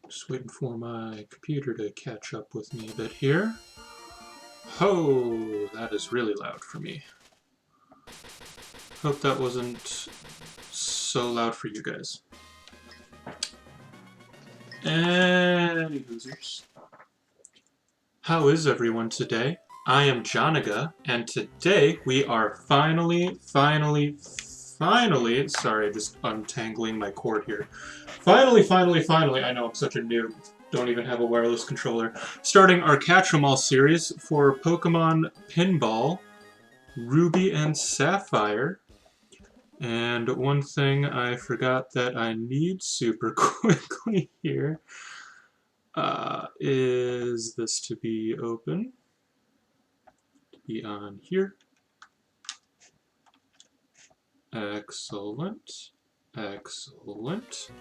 Just waiting for my computer to catch up with me a bit here. Ho! That is really loud for me. Hope that wasn't so loud for you guys. Any losers. How is everyone today? I am Janaga, and today we are finally, sorry, just untangling my cord here. Finally, I know I'm such a noob, don't even have a wireless controller, starting our Catch-'em-all series for Pokemon Pinball, Ruby and Sapphire. And one thing I forgot that I need super quickly here is this to be open, to be on here. Excellent. Excellent.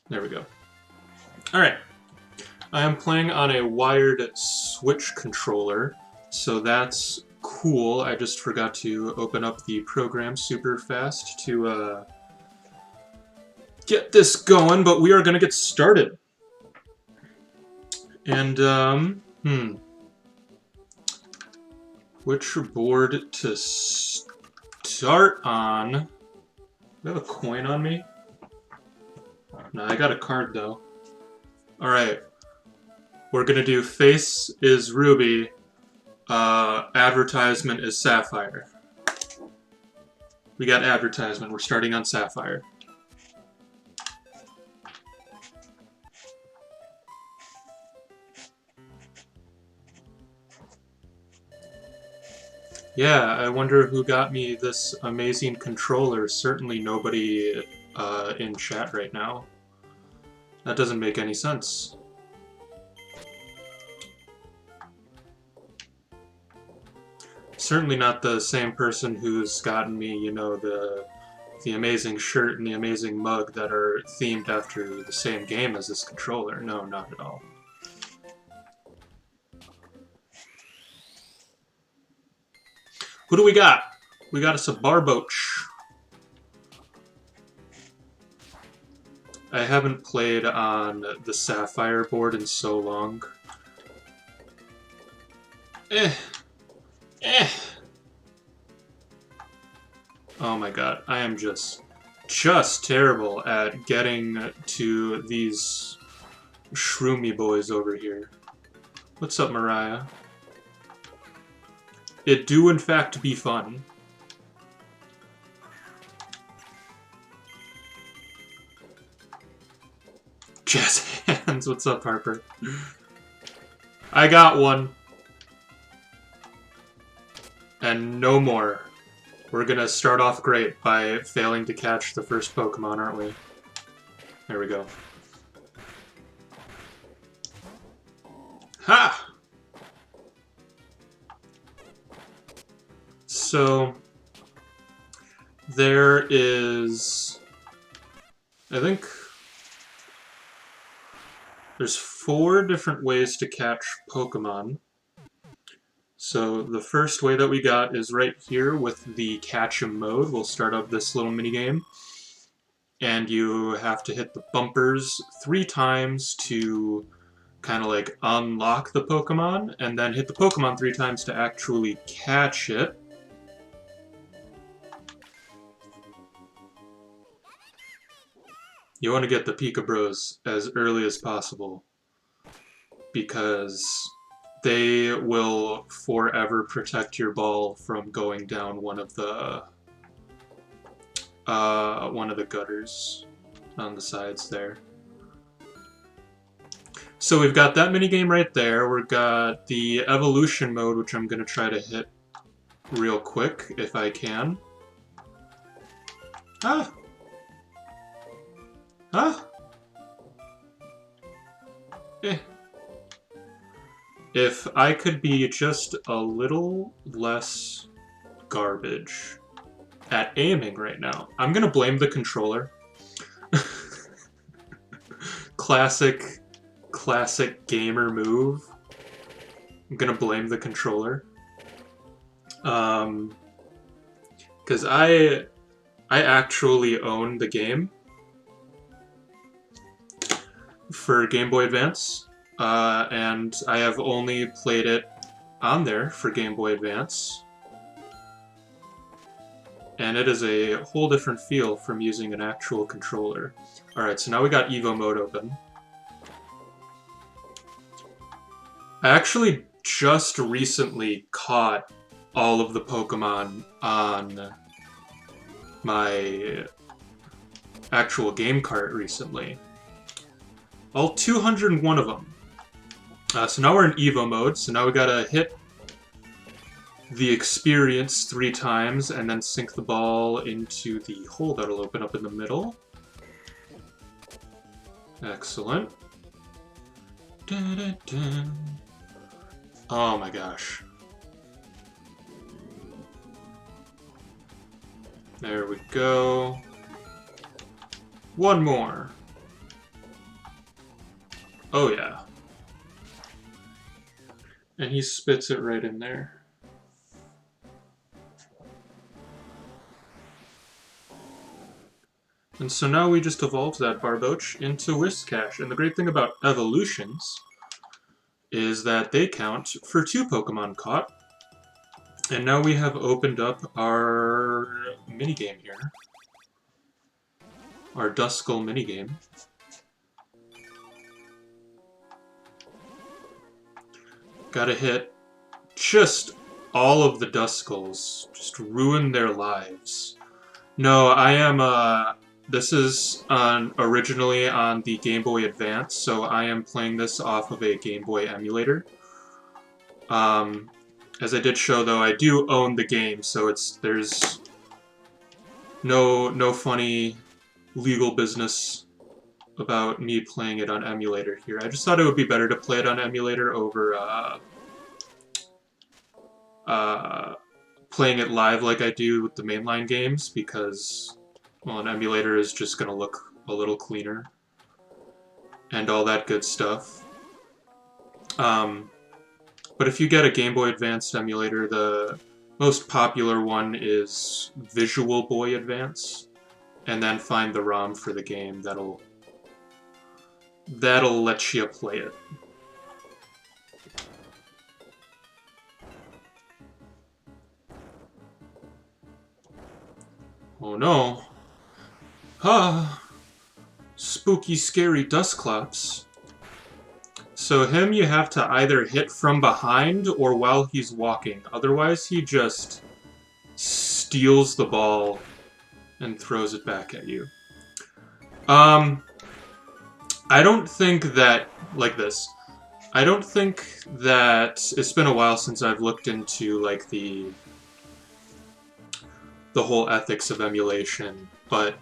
There we go. Alright. I am playing on a wired Switch controller, so that's cool. I just forgot to open up the program super fast to get this going, but we are going to get started. And, which board to start on? Do I have a coin on me? No, I got a card though. Alright. We're gonna do face is Ruby, advertisement is Sapphire. We got advertisement, we're starting on Sapphire. Yeah, I wonder who got me this amazing controller. Certainly nobody in chat right now. That doesn't make any sense. Certainly not the same person who's gotten me, you know, the amazing shirt and the amazing mug that are themed after the same game as this controller. No, not at all. Who do we got? We got us a Barboach. I haven't played on the Sapphire board in so long. Oh my god, I am just terrible at getting to these shroomy boys over here. What's up, Mariah? It do in fact be fun. Jazz hands, what's up, Harper? I got one. And no more. We're gonna start off great by failing to catch the first Pokemon, aren't we? There we go. Ha! So, there is, I think, there's 4 different ways to catch Pokemon. So the first way that we got is right here with the Catch-'em mode. We'll start up this little minigame. And you have to hit the bumpers 3 times to kind of like unlock the Pokemon, and then hit the Pokemon 3 times to actually catch it. You want to get the Pika Bros as early as possible, because they will forever protect your ball from going down one of the gutters on the sides there. So we've got that minigame right there. We've got the evolution mode, which I'm going to try to hit real quick if I can. Ah! Huh? Eh. If I could be just a little less garbage at aiming right now. I'm gonna blame the controller. Classic gamer move. I'm gonna blame the controller. Because I actually own the game. for Game Boy Advance, and I have only played it on there for Game Boy Advance. And it is a whole different feel from using an actual controller. Alright, so now we got Evo Mode open. I actually just recently caught all of the Pokemon on my actual game cart recently. All 201 of them. So now we're in Evo Mode, so now we gotta hit the experience 3 times and then sink the ball into the hole that'll open up in the middle. Excellent. Dun, dun, dun. Oh my gosh. There we go. One more. Oh yeah. And he spits it right in there. And so now we just evolved that Barboach into Whiscash. And the great thing about evolutions is that they count for 2 Pokemon caught. And now we have opened up our minigame here. Our Duskull Minigame. Gotta hit just all of the Duskulls. Just ruin their lives. No, I am, this is originally on the Game Boy Advance, so I am playing this off of a Game Boy emulator. As I did show, though, I do own the game, so there's no funny legal business about me playing it on emulator here. I just thought it would be better to play it on emulator over playing it live like I do with the mainline games, because, well, an emulator is just going to look a little cleaner and all that good stuff. But if you get a Game Boy Advance emulator, the most popular one is Visual Boy Advance, and then find the ROM for the game that'll let you play it. Oh no. Ah, spooky, scary Dusclops. So him you have to either hit from behind or while he's walking. Otherwise he just steals the ball and throws it back at you. I don't think that, like this, I don't think that, it's been a while since I've looked into, like, the whole ethics of emulation, but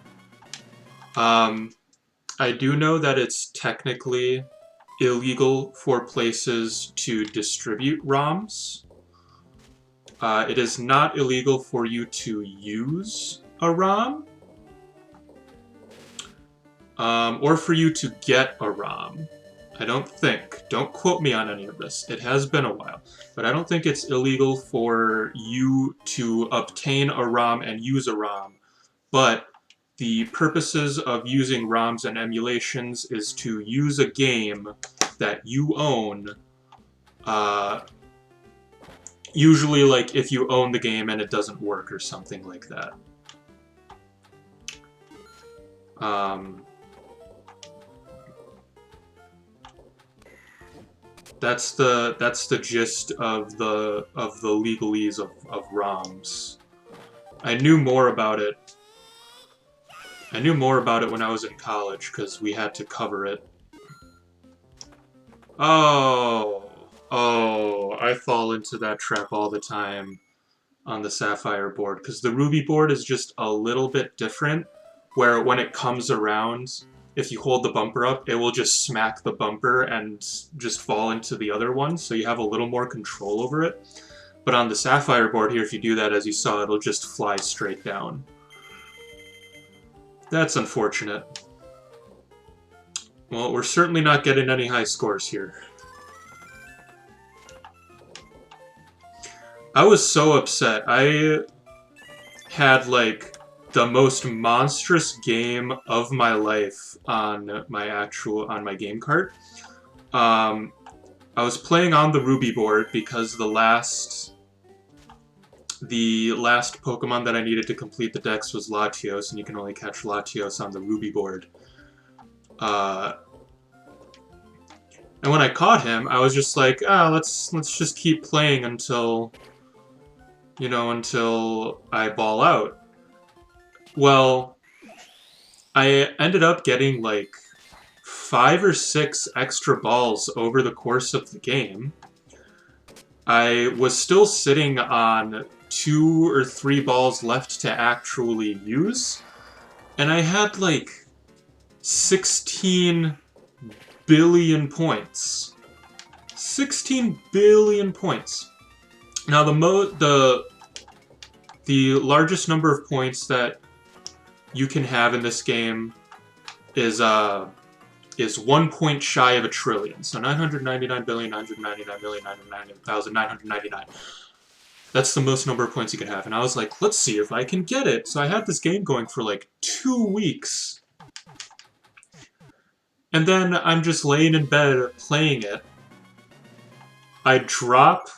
I do know that it's technically illegal for places to distribute ROMs. It is not illegal for you to use a ROM, or for you to get a ROM. I don't think. Don't quote me on any of this. It has been a while. But I don't think it's illegal for you to obtain a ROM and use a ROM. But the purposes of using ROMs and emulations is to use a game that you own. Usually, like, if you own the game and it doesn't work or something like that. That's the gist of the legalese of ROMs. I knew more about it. I knew more about it when I was in college because we had to cover it. Oh, I fall into that trap all the time on the Sapphire board because the Ruby board is just a little bit different, where when it comes around, if you hold the bumper up, it will just smack the bumper and just fall into the other one, so you have a little more control over it. But on the Sapphire board here, if you do that, as you saw, it'll just fly straight down. That's unfortunate. Well, we're certainly not getting any high scores here. I was so upset. I had, like, the most monstrous game of my life on my game cart. I was playing on the Ruby board because the last Pokemon that I needed to complete the dex was Latios, and you can only catch Latios on the Ruby board. And when I caught him, I was just like, let's just keep playing until, until I ball out. Well, I ended up getting like 5 or 6 extra balls over the course of the game. I was still sitting on 2 or 3 balls left to actually use, and I had like 16 billion points. 16 billion points. Now the largest number of points that you can have in this game is 1 point shy of a trillion. So 999,999,999,999. That's the most number of points you can have. And I was like, let's see if I can get it. So I had this game going for like 2 weeks. And then I'm just laying in bed playing it. I drop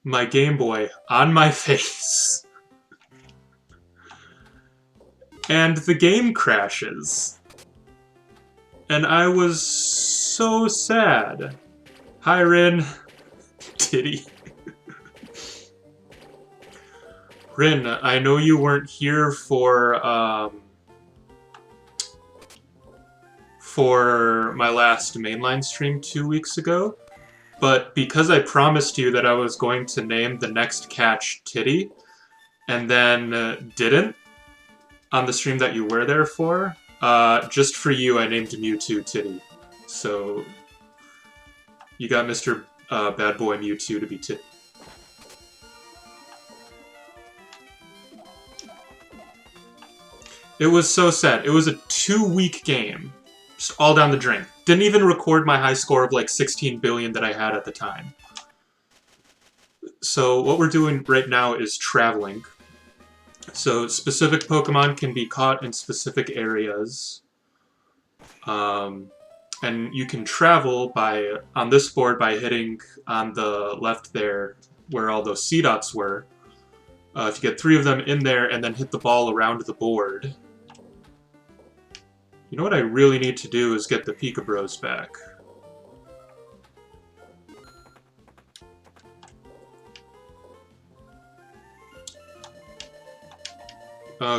my Game Boy on my face. And the game crashes. And I was so sad. Hi, Rin. Titty. Rin, I know you weren't here for my last mainline stream 2 weeks ago, but because I promised you that I was going to name the next catch Titty, and then didn't on the stream that you were there for, just for you I named Mewtwo Titty. So you got Mr. Bad Boy Mewtwo to be Titty. It was so sad. It was a 2-week game. Just all down the drain. Didn't even record my high score of like 16 billion that I had at the time. So what we're doing right now is traveling. So specific Pokemon can be caught in specific areas. And you can travel on this board by hitting on the left there where all those C dots were. If you get 3 of them in there and then hit the ball around the board. You know what I really need to do is get the Pika Bros back.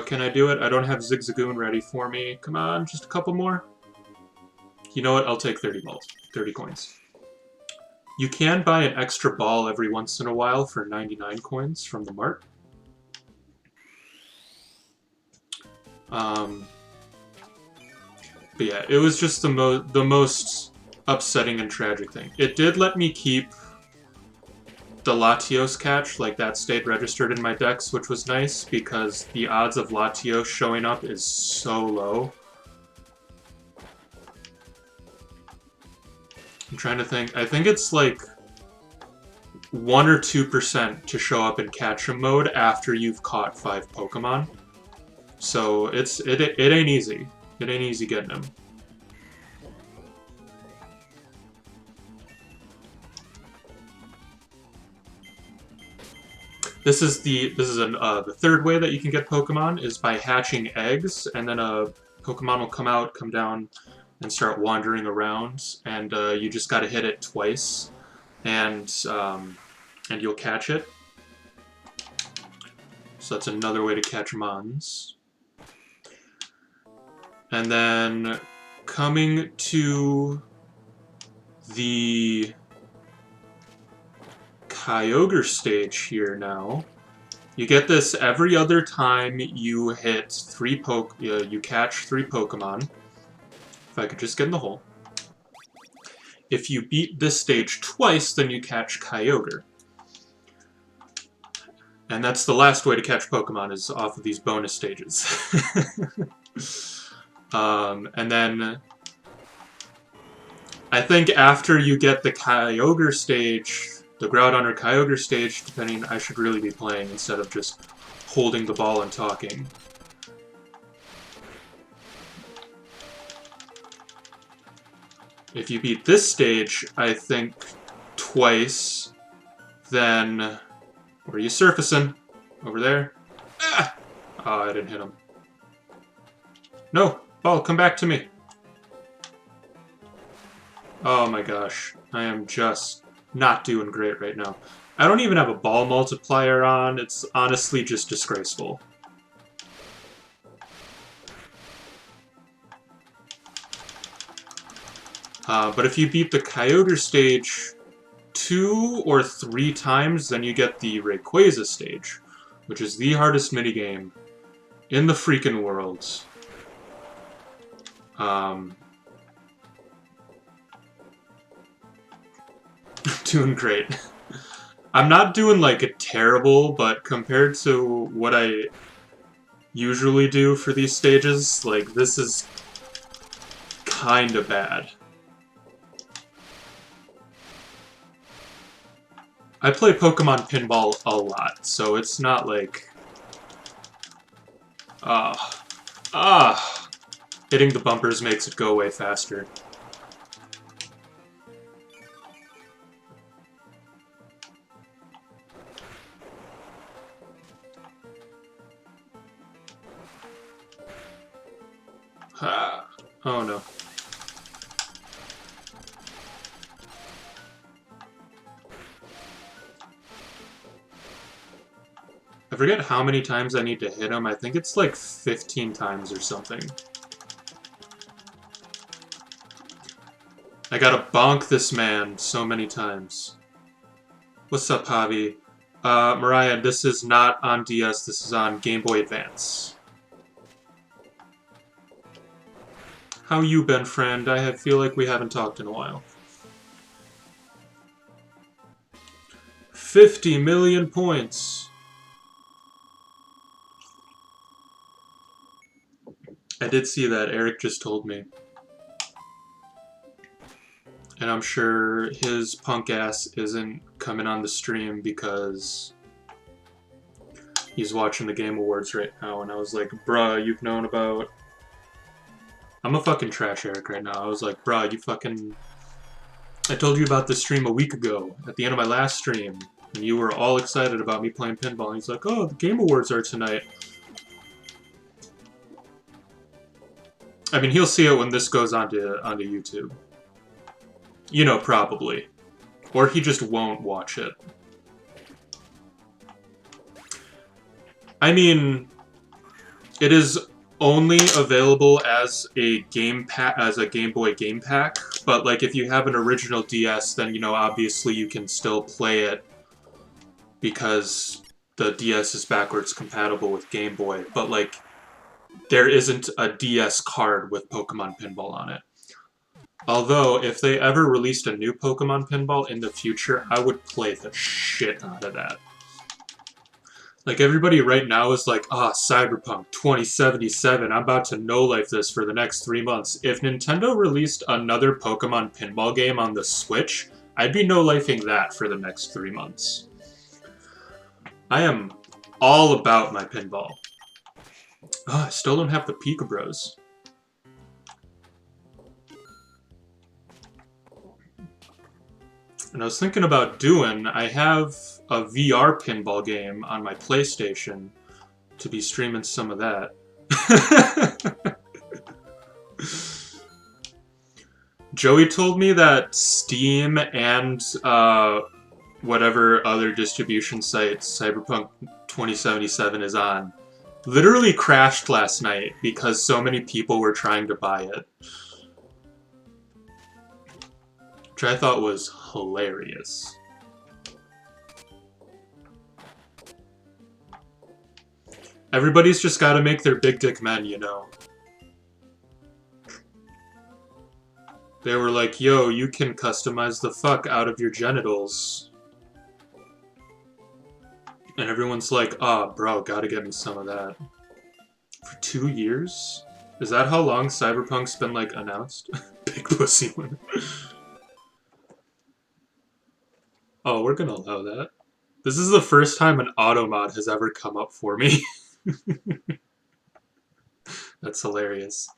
Can I do it? I don't have Zigzagoon ready for me. Come on, just a couple more. You know what? I'll take 30 balls. 30 coins. You can buy an extra ball every once in a while for 99 coins from the mart. But yeah, it was just the most upsetting and tragic thing. It did let me keep the Latios catch, like that stayed registered in my decks, which was nice, because the odds of Latios showing up is so low. I'm trying to think. I think it's like 1 or 2% to show up in catch-em mode after you've caught 5 Pokemon. So it ain't easy. It ain't easy getting them. This is the third way that you can get Pokemon is by hatching eggs, and then a Pokemon will come down, and start wandering around, and you just got to hit it twice, and you'll catch it. So that's another way to catch mons. And then coming to the Kyogre stage here now, you get this every other time you hit you catch 3 Pokemon. If I could just get in the hole. If you beat this stage twice, then you catch Kyogre. And that's the last way to catch Pokemon, is off of these bonus stages. And then I think after you get the Kyogre stage, the Groudon or Kyogre stage, depending, I should really be playing instead of just holding the ball and talking. If you beat this stage, I think, twice, then... Where are you surfacing? Over there? Ah! Oh, I didn't hit him. No! Ball, come back to me! Oh my gosh. I am just not doing great right now. I don't even have a ball multiplier on. It's honestly just disgraceful. But if you beat the Kyogre stage 2 or 3 times, then you get the Rayquaza stage, which is the hardest minigame in the freaking world. Doing great. I'm not doing like a terrible, but compared to what I usually do for these stages, like this is kinda bad. I play Pokemon Pinball a lot, so it's not like... Hitting the bumpers makes it go away faster. Oh no. I forget how many times I need to hit him. I think it's like 15 times or something. I gotta bonk this man so many times. What's up, Javi? Mariah, this is not on DS, this is on Game Boy Advance. How you been, friend? I feel like we haven't talked in a while. 50 million points! I did see that, Eric just told me. And I'm sure his punk ass isn't coming on the stream because he's watching the Game Awards right now, and I was like, bruh, you've known about... I'm a fucking trash Eric right now. I was like, bruh, you fucking... I told you about this stream a week ago, at the end of my last stream, and you were all excited about me playing pinball, and he's like, oh, the Game Awards are tonight. I mean, he'll see it when this goes onto YouTube. You know, probably. Or he just won't watch it. I mean, it is only available as a Game Boy game pack, but like if you have an original DS, then you know obviously you can still play it because the DS is backwards compatible with Game Boy, but like there isn't a DS card with Pokemon Pinball on it. Although, if they ever released a new Pokemon Pinball in the future, I would play the shit out of that. Like, everybody right now is like, Cyberpunk 2077, I'm about to no-life this for the next 3 months. If Nintendo released another Pokemon Pinball game on the Switch, I'd be no-lifing that for the next 3 months. I am all about my pinball. I still don't have the Pika Bros. And I was thinking about doing, I have a VR pinball game on my PlayStation to be streaming some of that. Joey told me that Steam and whatever other distribution site Cyberpunk 2077 is on literally crashed last night because so many people were trying to buy it. Which I thought was hilarious. Everybody's just gotta make their big dick men, you know. They were like, yo, you can customize the fuck out of your genitals. And everyone's like, bro, gotta get me some of that. For 2 years? Is that how long Cyberpunk's been, like, announced? Big pussy women. Oh, we're gonna allow that. This is the first time an auto mod has ever come up for me. That's hilarious.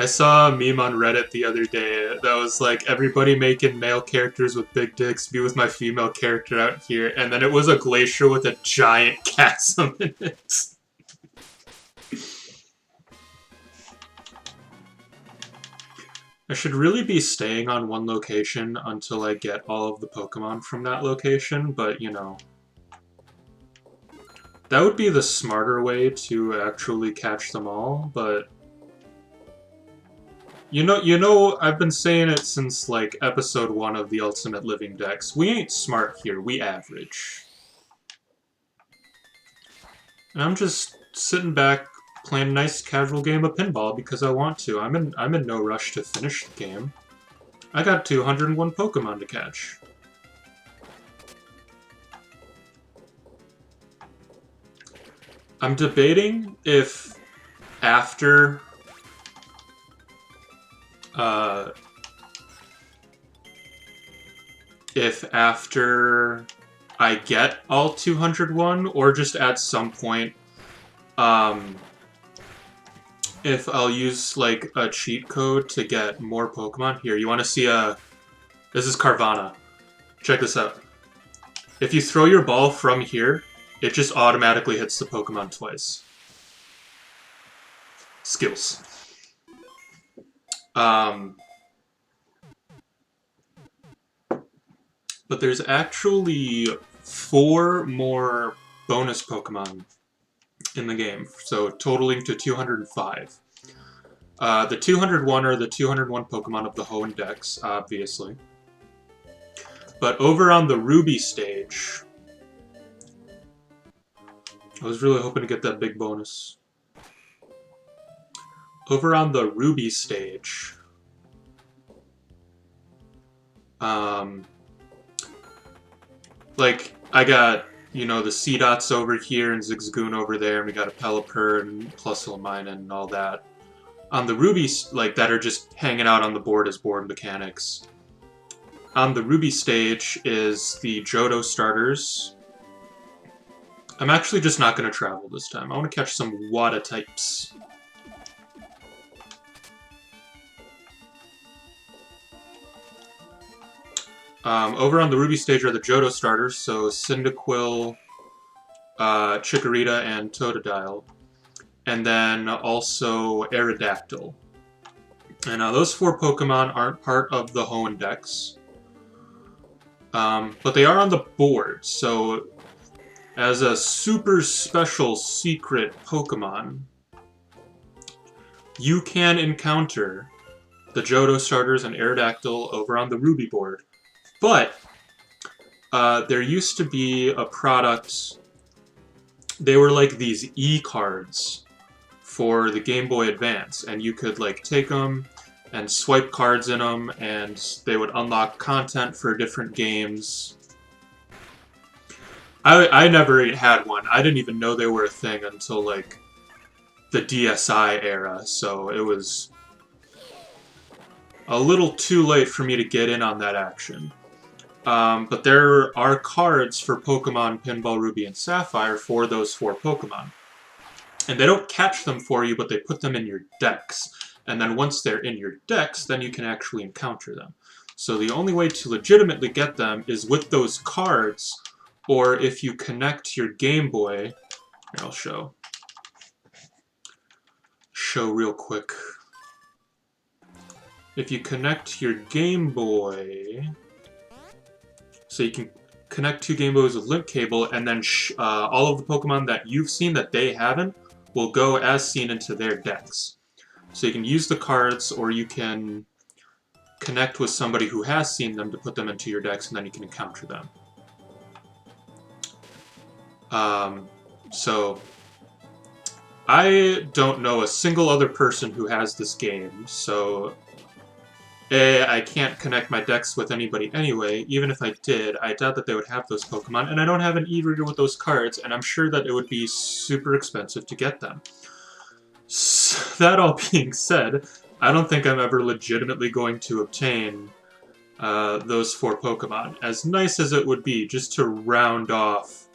I saw a meme on Reddit the other day that was like, everybody making male characters with big dicks, be with my female character out here, and then it was a glacier with a giant chasm in it. I should really be staying on one location until I get all of the Pokemon from that location, but you know. That would be the smarter way to actually catch them all, but... You know, I've been saying it since, like, episode 1 of the Ultimate Living Dex. We ain't smart here, we average. And I'm just sitting back, playing a nice casual game of pinball because I want to. I'm in no rush to finish the game. I got 201 Pokemon to catch. I'm debating if after I get all 201, or just at some point, if I'll use, like, a cheat code to get more Pokemon. Here, you want to see this is Carvana. Check this out. If you throw your ball from here, it just automatically hits the Pokemon twice. Skills. But there's actually 4 more bonus Pokemon in the game, so totaling to 205. The 201 are the 201 Pokemon of the Hoenn Dex, obviously. But over on the Ruby stage, I was really hoping to get that big bonus. Over on the Ruby stage, like, I got, you know, the Seedots over here and Zigzagoon over there, and we got a Pelipper and Plusle and all that. On the Rubies, like, that are just hanging out on the board as board mechanics. On the Ruby stage is the Johto starters. I'm actually just not going to travel this time. I want to catch some Wada types. Over on the Ruby stage are the Johto starters, so Cyndaquil, Chikorita, and Totodile. And then also Aerodactyl. And those 4 Pokemon aren't part of the Hoenn Dex. But they are on the board, so as a super special secret Pokemon, you can encounter the Johto starters and Aerodactyl over on the Ruby board. But there used to be a product, they were like these e-cards for the Game Boy Advance, and you could like take them and swipe cards in them, and they would unlock content for different games. I never had one. I didn't even know they were a thing until like the DSi era, so it was a little too late for me to get in on that action. But there are cards for Pokemon Pinball Ruby and Sapphire for those 4 Pokemon. And they don't catch them for you, but they put them in your decks. And then once they're in your decks, then you can actually encounter them. So the only way to legitimately get them is with those cards, or if you connect your Game Boy. Here, I'll show real quick. If you connect your Game Boy, so you can connect 2 Game Boys with link cable, and then all of the Pokemon that you've seen that they haven't will go as seen into their decks. So you can use the cards, or you can connect with somebody who has seen them to put them into your decks, and then you can encounter them. So I don't know a single other person who has this game, so I can't connect my decks with anybody anyway. Even if I did, I doubt that they would have those Pokemon, and I don't have an e-reader with those cards, and I'm sure that it would be super expensive to get them. So, that all being said, I don't think I'm ever legitimately going to obtain those 4 Pokemon. As nice as it would be, just to round off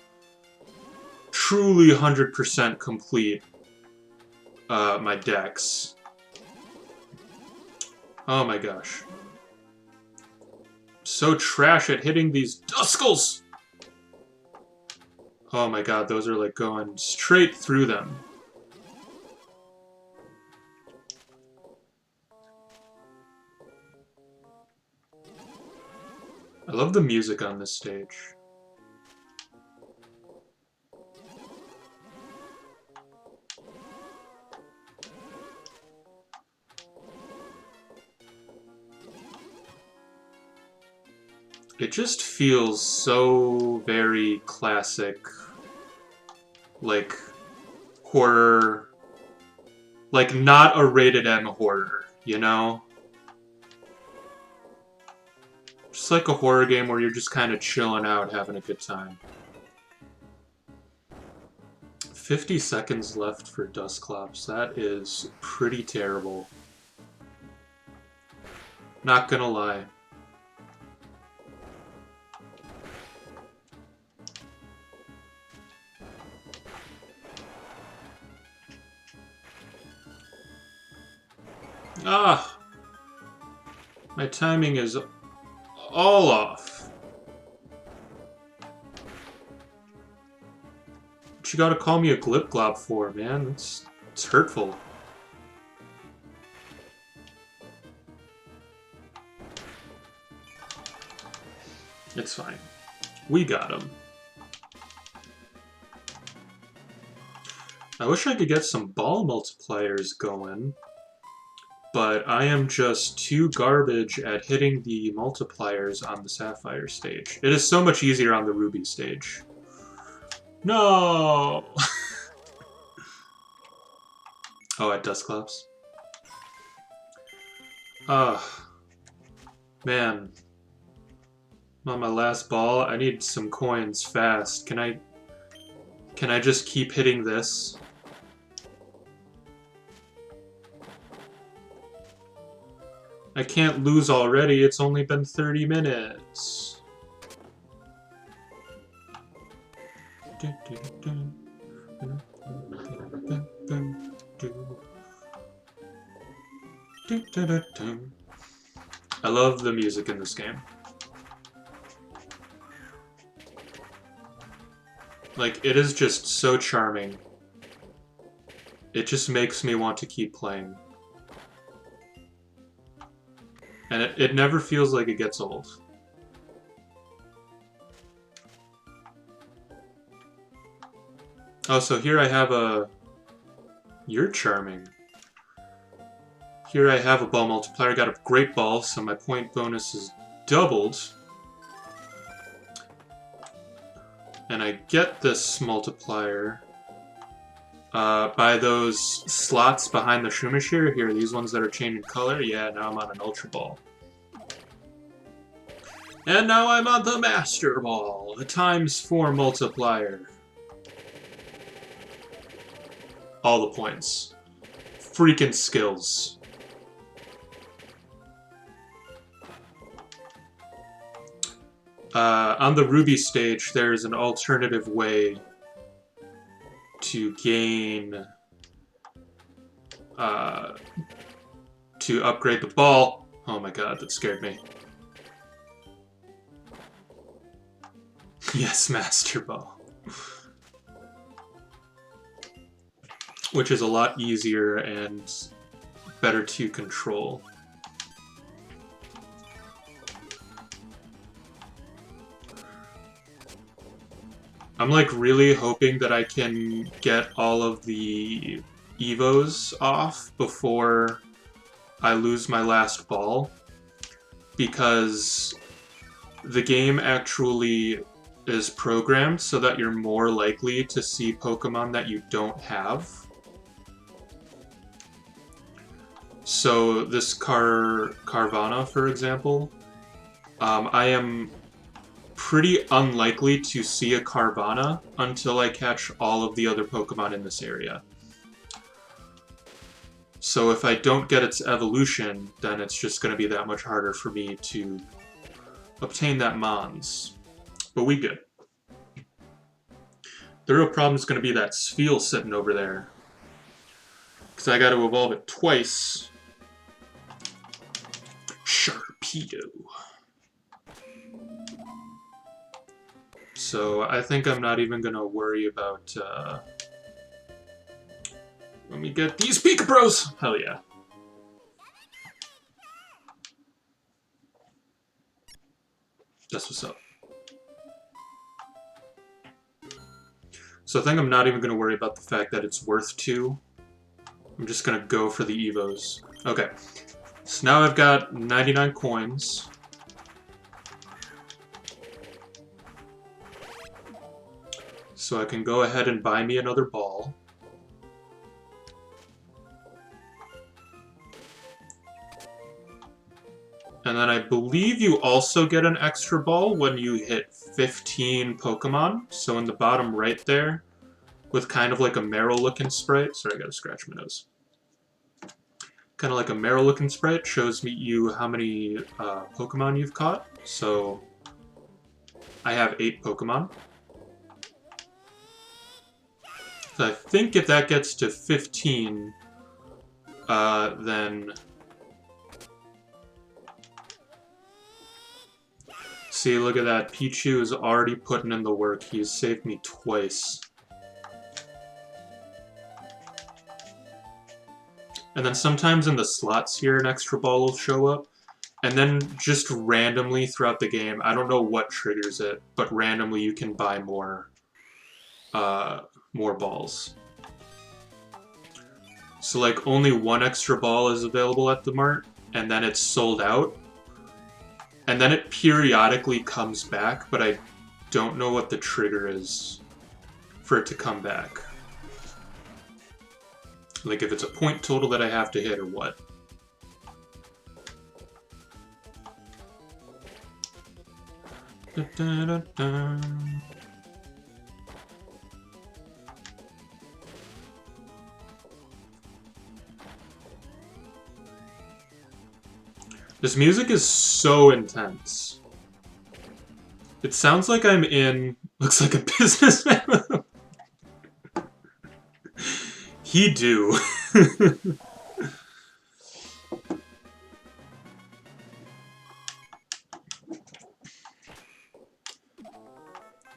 truly 100% complete my decks. Oh my gosh. So trash at hitting these Duskulls! Oh my god, those are like going straight through them. I love the music on this stage. It just feels so very classic, like horror, like not a rated M horror, you know? Just like a horror game where you're just kind of chilling out, having a good time. 50 seconds left for Dusclops. That is pretty terrible. Not gonna lie. Ah! My timing is all off. What you gotta call me a glip glop for, man? It's hurtful. It's fine. We got him. I wish I could get some ball multipliers going, but I am just too garbage at hitting the multipliers on the Sapphire stage. It is so much easier on the Ruby stage. No! Oh, at Dusclops? Man. I'm on my last ball. I need some coins fast. Can I just keep hitting this? I can't lose already. It's only been 30 minutes. I love the music in this game. Like, it is just so charming. It just makes me want to keep playing. And it never feels like it gets old. Oh, so here I have a... You're charming. Here I have a ball multiplier. I got a great ball, so my point bonus is doubled. And I get this multiplier by those slots behind the Shumashir. Here, these ones that are changing color. Yeah, now I'm on an Ultra Ball. And now I'm on the Master Ball, a ×4 multiplier. All the points. Freaking skills. On the Ruby stage, there's an alternative way to gain... to upgrade the ball. Oh my god, that scared me. Yes, Master Ball. Which is a lot easier and better to control. I'm like really hoping that I can get all of the Evos off before I lose my last ball, because the game actually is programmed so that you're more likely to see Pokemon that you don't have. So this Carvana, for example, I am pretty unlikely to see a Carvana until I catch all of the other Pokemon in this area. So if I don't get its evolution, then it's just going to be that much harder for me to obtain that Mons. But we good. The real problem is going to be that Spheal sitting over there, because I got to evolve it twice. Sharpedo. So I think I'm not even gonna worry about, let me get these Pika Bros! Hell yeah. That's what's up. So I think I'm not even gonna worry about the fact that it's worth 2. I'm just gonna go for the Evos. Okay. So now I've got 99 coins. So I can go ahead and buy me another ball. And then I believe you also get an extra ball when you hit 15 Pokemon. So in the bottom right there, with kind of like a Meryl-looking sprite. Sorry, I gotta scratch my nose. Kind of like a Meryl-looking sprite, shows me you how many Pokemon you've caught. So I have 8 Pokemon. So I think if that gets to 15, then... See, look at that. Pichu is already putting in the work. He's saved me twice. And then sometimes in the slots here, an extra ball will show up. And then just randomly throughout the game, I don't know what triggers it, but randomly you can buy more balls. So like only 1 extra ball is available at the mart, and then it's sold out. And then it periodically comes back, but I don't know what the trigger is for it to come back. Like if it's a point total that I have to hit or what. Da, da, da, da. This music is so intense. It sounds like I'm in... Looks like a businessman. He do.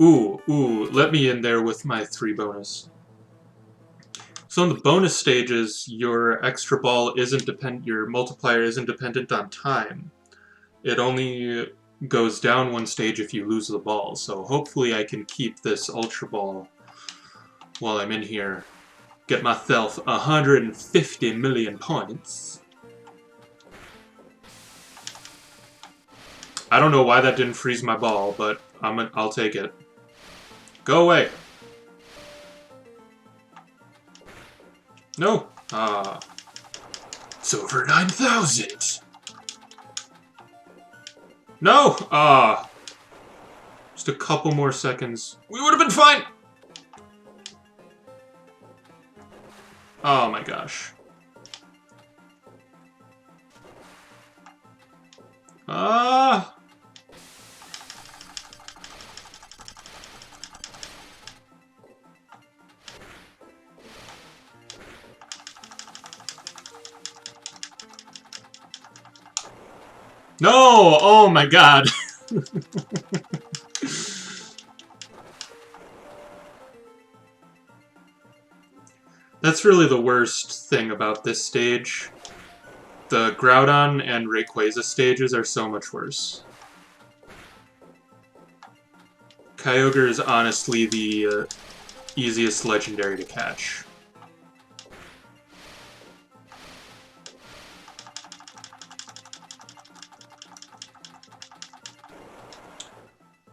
Ooh, let me in there with my 3 bonus. So in the bonus stages, your extra ball isn't dependent, your multiplier isn't dependent on time. It only goes down 1 stage if you lose the ball, so hopefully I can keep this Ultra Ball while I'm in here. Get myself 150 million points. I don't know why that didn't freeze my ball, but I'll take it. Go away! No! It's over 9,000! No! Just a couple more seconds. We would have been fine! Oh my gosh. No! Oh my god! That's really the worst thing about this stage. The Groudon and Rayquaza stages are so much worse. Kyogre is honestly the easiest legendary to catch.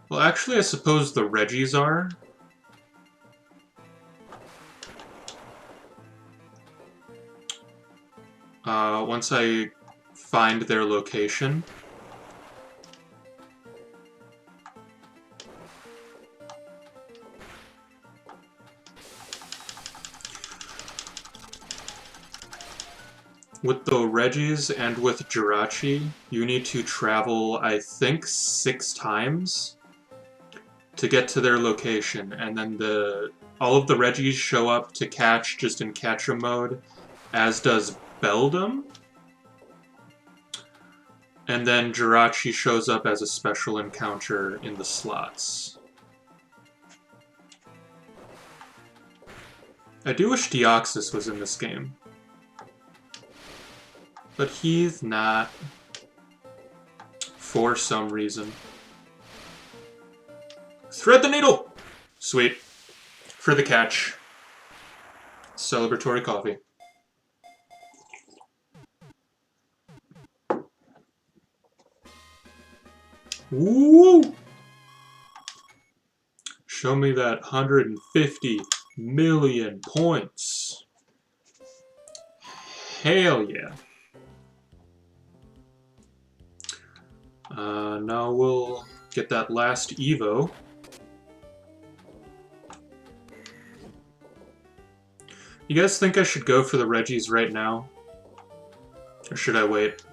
Well, actually, I suppose the Regis are. Once I find their location. With the Regis and with Jirachi, you need to travel, I think, 6 times to get to their location, and then all of the Regis show up to catch just in catch-em mode, as does Beldum. And then Jirachi shows up as a special encounter in the slots. I do wish Deoxys was in this game. But he's not. For some reason. Thread the needle! Sweet. For the catch. Celebratory coffee. Woo! Show me that 150 million points. Hell yeah. Now we'll get that last Evo. You guys think I should go for the Reggies right now? Or should I wait?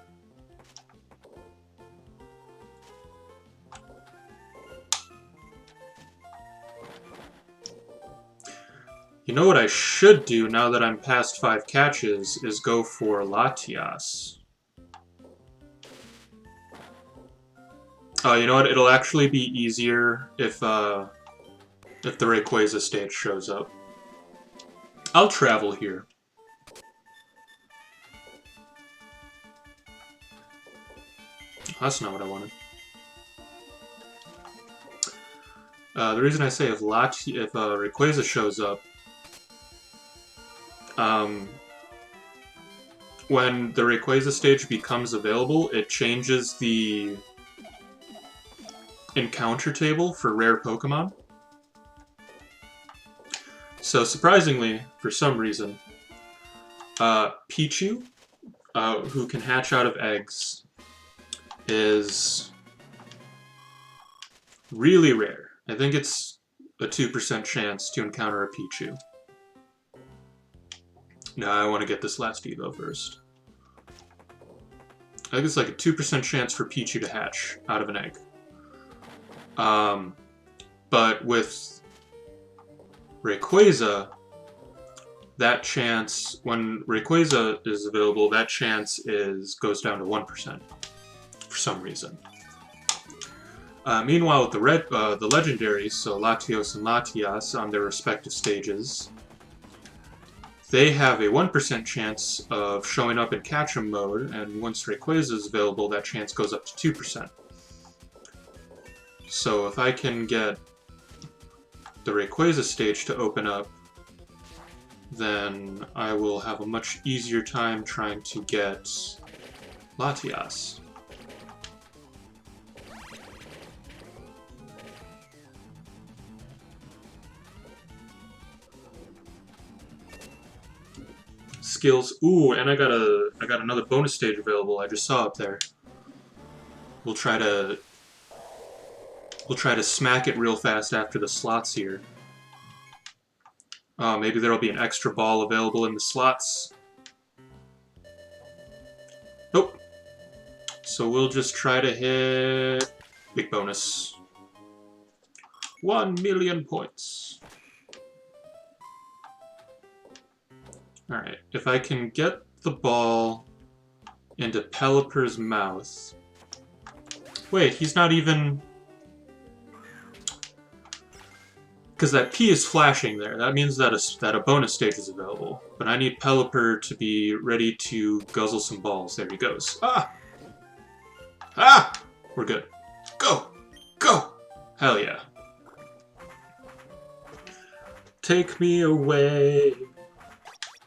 You know what I should do now that I'm past 5 catches is go for Latias. Oh, you know what? It'll actually be easier if the Rayquaza stage shows up. I'll travel here. That's not what I wanted. The reason I say if Rayquaza shows up, when the Rayquaza stage becomes available, it changes the encounter table for rare Pokemon. So surprisingly, for some reason, Pichu, who can hatch out of eggs, is really rare. I think it's a 2% chance to encounter a Pichu. Now I want to get this last Evo first. I think it's like a 2% chance for Pichu to hatch out of an egg. But with Rayquaza, that chance, when Rayquaza is available, that chance goes down to 1% for some reason. Meanwhile, with the legendaries, so Latios and Latias on their respective stages, they have a 1% chance of showing up in Catch-em mode, and once Rayquaza is available, that chance goes up to 2%. So if I can get the Rayquaza stage to open up, then I will have a much easier time trying to get Latias. Skills. Ooh, and I got another bonus stage available. I just saw up there. We'll try to smack it real fast after the slots here. Maybe there'll be an extra ball available in the slots. Nope. So we'll just try to hit big bonus. 1 million points. Alright, if I can get the ball into Pelipper's mouth... Wait, he's not even... Because that P is flashing there. That means that a bonus stage is available. But I need Pelipper to be ready to guzzle some balls. There he goes. Ah! Ah! We're good. Go! Go! Hell yeah. Take me away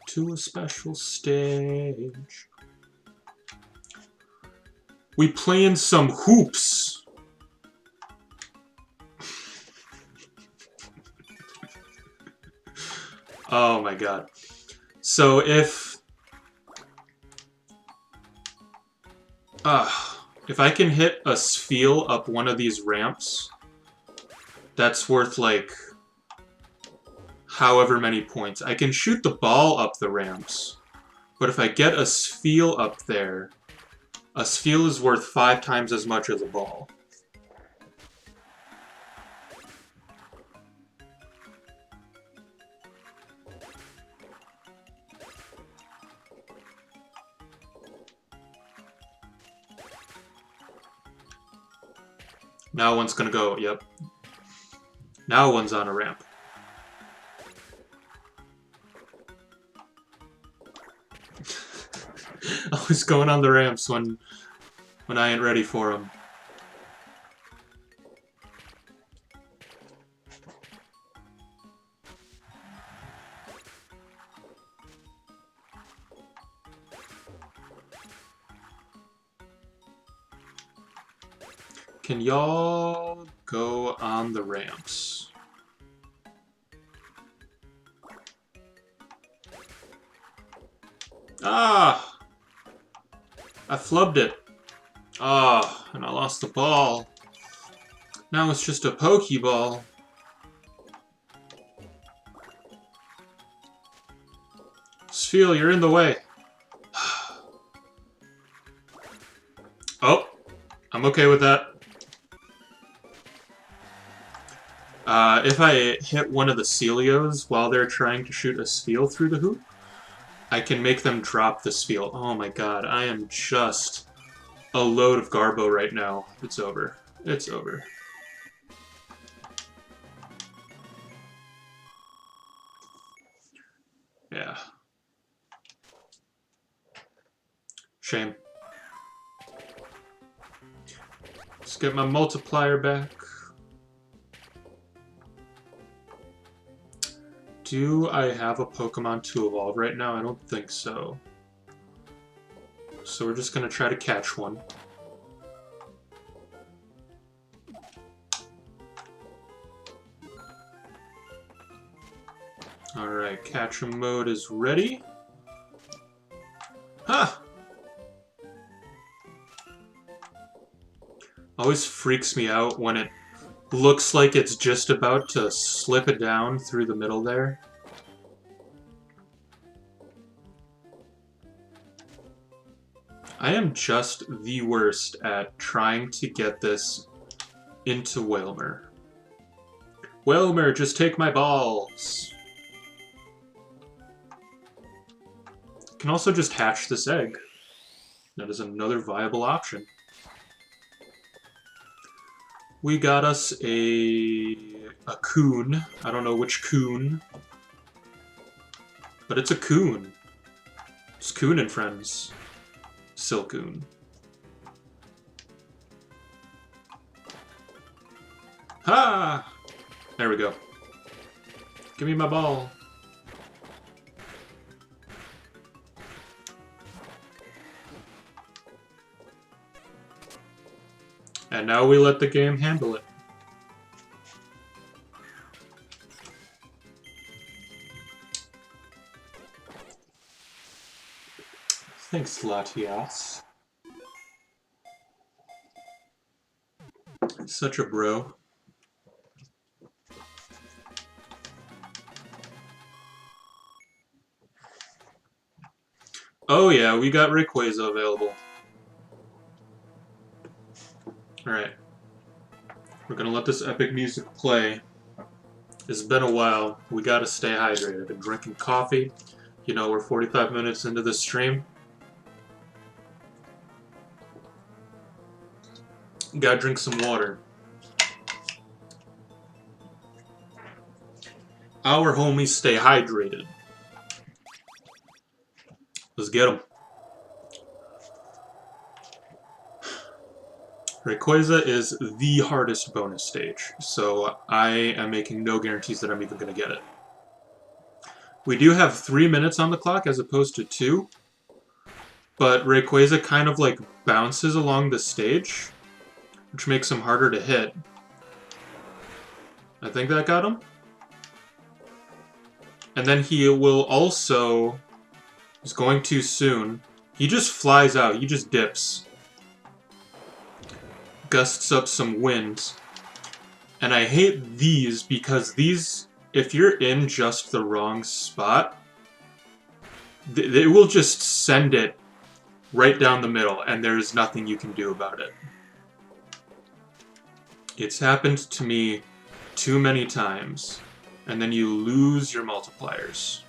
to a special stage. We playing some hoops. Oh my god. So if I can hit a Spheal up one of these ramps, that's worth like however many points. I can shoot the ball up the ramps, but if I get a Spheal up there, a Spheal is worth 5 times as much as a ball. Now one's gonna go, yep. Now one's on a ramp. Always going on the ramps when I ain't ready for them. Can y'all go on the ramps? Ah! I flubbed it. Ah, and I lost the ball. Now it's just a Pokeball. Spheal, you're in the way. Oh, I'm okay with that. If I hit one of the Celios while they're trying to shoot a Spheal through the hoop, I can make them drop the Spheal. Oh my god, I am just a load of Garbo right now. It's over. It's over. Yeah. Shame. Let's get my multiplier back. Do I have a Pokemon to evolve right now? I don't think so. So we're just gonna try to catch one. Alright, catch mode is ready. Ha! Always freaks me out when it looks like it's just about to slip it down through the middle there. I am just the worst at trying to get this into Wailmer. Wailmer, just take my balls! Can also just hatch this egg. That is another viable option. We got us a coon. I don't know which coon. But it's a coon. It's Coon and Friends. Silcoon. Ha! There we go. Give me my ball. And now we let the game handle it. Thanks, Latias. Such a bro. Oh yeah, we got Rayquaza available. Alright. We're gonna let this epic music play. It's been a while. We gotta stay hydrated. I've been drinking coffee. You know, we're 45 minutes into this stream. Gotta drink some water. Our homies stay hydrated. Let's get them. Rayquaza is the hardest bonus stage, so I am making no guarantees that I'm even going to get it. We do have 3 minutes on the clock as opposed to 2, but Rayquaza kind of like bounces along the stage, which makes him harder to hit. I think that got him. And then he will also... He's going too soon. He just flies out. He just dips. Gusts up some wind. And I hate these because these, if you're in just the wrong spot, they will just send it right down the middle and there's nothing you can do about it. It's happened to me too many times, and then you lose your multipliers.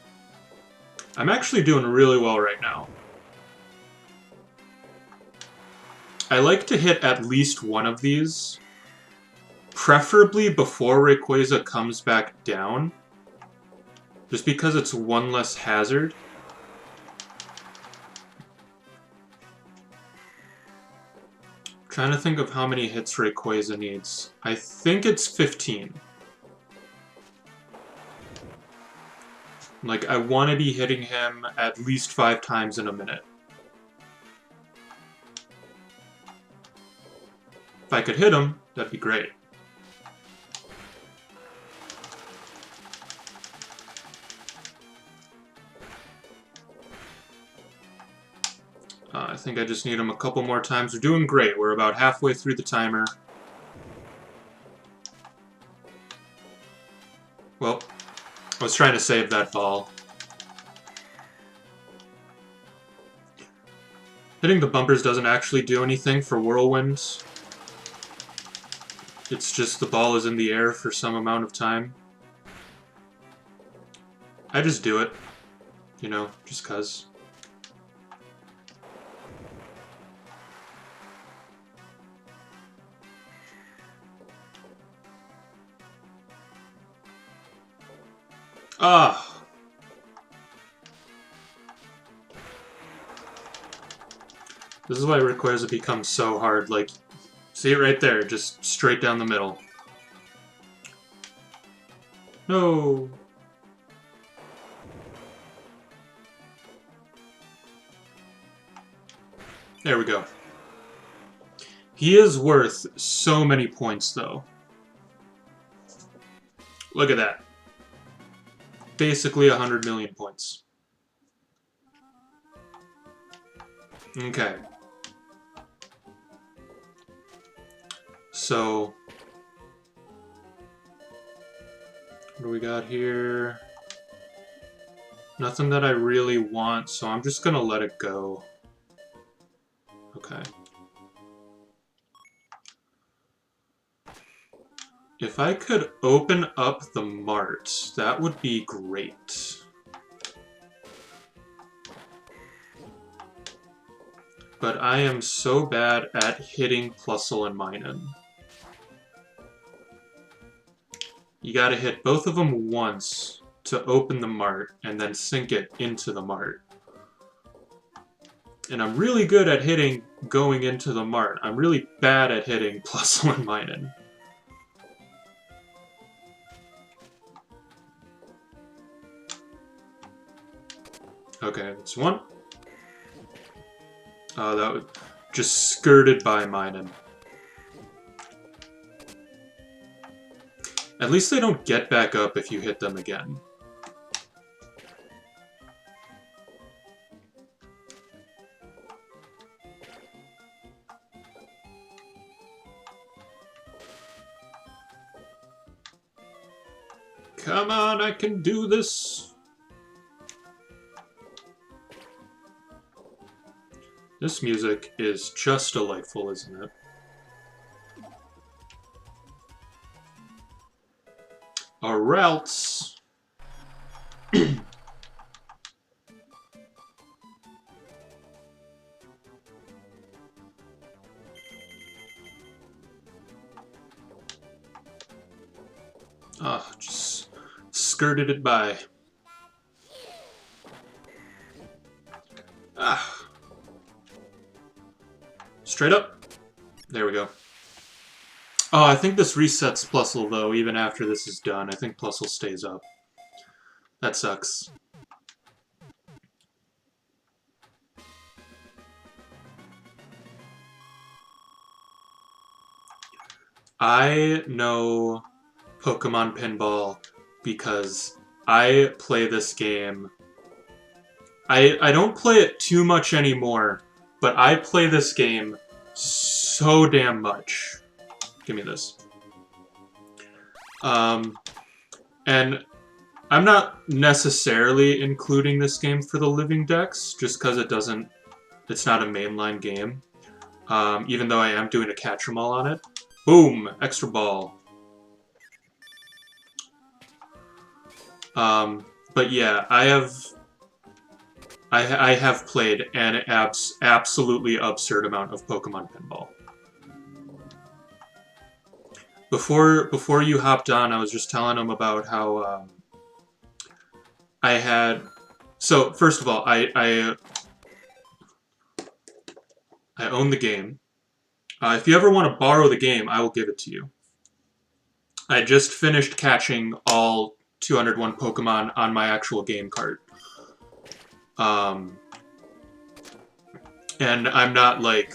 I'm actually doing really well right now. I like to hit at least one of these Preferably before Rayquaza comes back down. Just because it's one less hazard. Trying to think of how many hits Rayquaza needs. I think it's 15. Like, I want to be hitting him at least 5 times in a minute. If I could hit him, that'd be great. I think I just need him a couple more times. We're doing great. We're about halfway through the timer. Well, I was trying to save that ball. Hitting the bumpers doesn't actually do anything for whirlwinds. It's just the ball is in the air for some amount of time. I just do it. You know, just 'cause. Ah! This is why Rayquaza becomes so hard, like, see it right there, just straight down the middle. No! There we go. He is worth so many points, though. Look at that. Basically 100 million points. Okay. So, what do we got here? Nothing that I really want, so I'm just gonna let it go. Okay. If I could open up the mart, that would be great. But I am so bad at hitting Plusle and Minun. You gotta hit both of them once to open the mart, and then sink it into the mart. And I'm really good at hitting going into the mart. I'm really bad at hitting Plusle and Minun. Okay, that's one. Oh, that was just skirted by Minun. At least they don't get back up if you hit them again. Come on, I can do this! This music is just delightful, isn't it? Or else... Ah, just skirted it by. Ah. Straight up. There we go. Oh, I think this resets Plusle, though, even after this is done. I think Plusle stays up. That sucks. I know Pokemon Pinball because I play this game. I don't play it too much anymore, but I play this game so damn much. Give me this. And I'm not necessarily including this game for the living decks, just because it's not a mainline game. Even though I am doing a catch-em-all on it. Boom! Extra ball. But yeah, I have played an absolutely absurd amount of Pokemon Pinball. before you hopped on, I was just telling him about how I had. So first of all, I own the game. If you ever want to borrow the game, I will give it to you. I just finished catching all 201 Pokemon on my actual game cart. And I'm not like,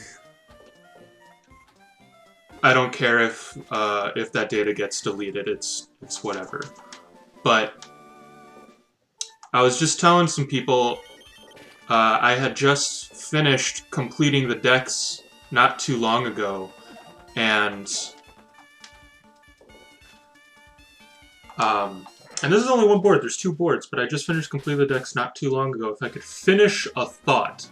I don't care if that data gets deleted. It's whatever. But I was just telling some people I had just finished completing the decks not too long ago, and this is only one board. There's two boards, but I just finished completing the decks not too long ago. If I could finish a thought.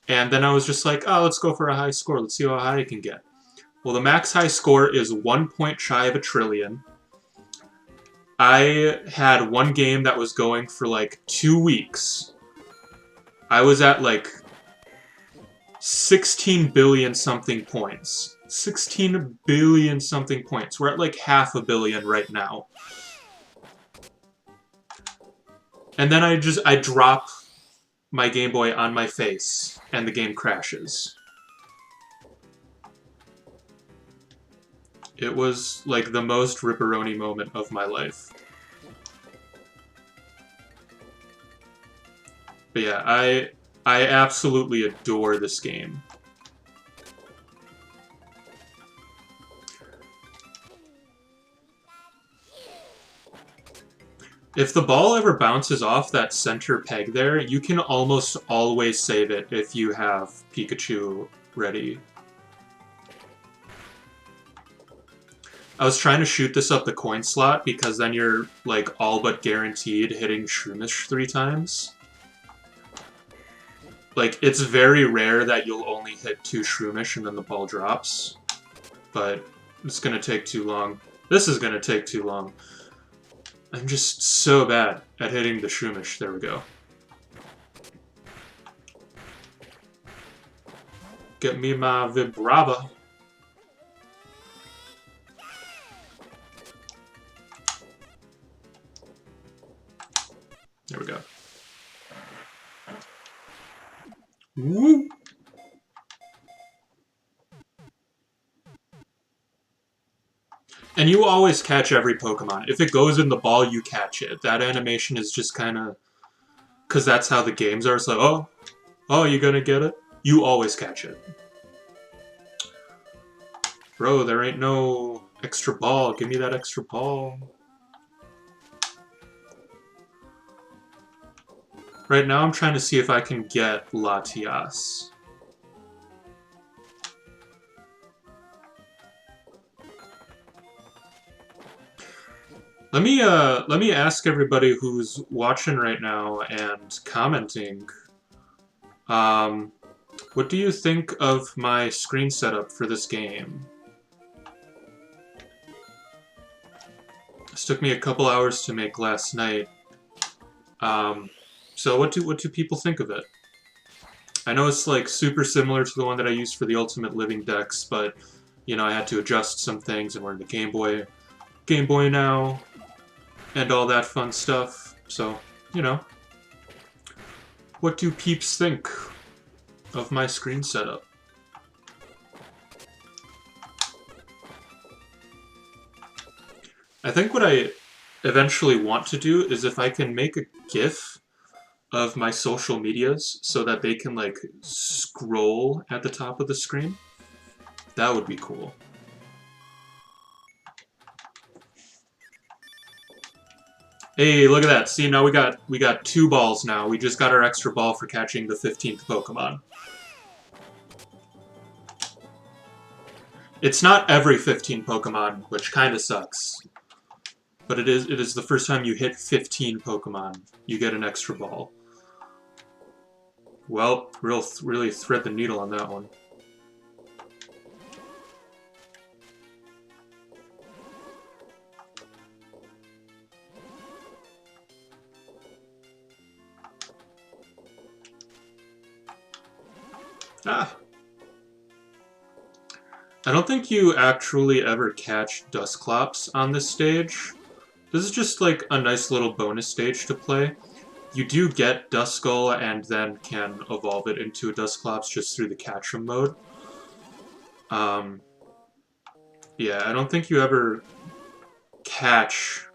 And then I was just like, oh, let's go for a high score. Let's see how high I can get. Well, the max high score is 1 point shy of a trillion. I had one game that was going for like 2 weeks. I was at like 16 billion something points. 16 billion something points. We're at like half a billion right now. And then I drop my Game Boy on my face, and the game crashes. It was like the most ripperoni moment of my life. But yeah, I absolutely adore this game. If the ball ever bounces off that center peg there, you can almost always save it if you have Pikachu ready. I was trying to shoot this up the coin slot because then you're like all but guaranteed hitting Shroomish 3 times. Like, it's very rare that you'll only hit 2 Shroomish and then the ball drops. But it's gonna take too long. This is gonna take too long. I'm just so bad at hitting the Shroomish. There we go. Get me my Vibrava. There we go. Woo! And you always catch every Pokemon. If it goes in the ball, you catch it. That animation is just kind of... Because that's how the games are. It's like, oh, you gonna get it? You always catch it. Bro, there ain't no extra ball. Give me that extra ball. Right now I'm trying to see if I can get Latias. Let me ask everybody who's watching right now and commenting, what do you think of my screen setup for this game? This took me a couple hours to make last night. So what do people think of it? I know it's like super similar to the one that I used for the Ultimate Living decks, but you know, I had to adjust some things, and we're in the Game Boy now, and all that fun stuff. So, you know, what do peeps think of my screen setup? I think what I eventually want to do is if I can make a GIF of my social medias so that they can like scroll at the top of the screen, that would be cool. Hey, look at that. See, now we got 2 balls now. We just got our extra ball for catching the 15th Pokemon. It's not every 15 Pokemon, which kind of sucks. But it is the first time you hit 15 Pokemon, you get an extra ball. Well, really thread the needle on that one. Ah! I don't think you actually ever catch Dusclops on this stage. This is just like a nice little bonus stage to play. You do get Duskull and then can evolve it into a Dusclops just through the Catch-em mode. Yeah, I don't think you ever catch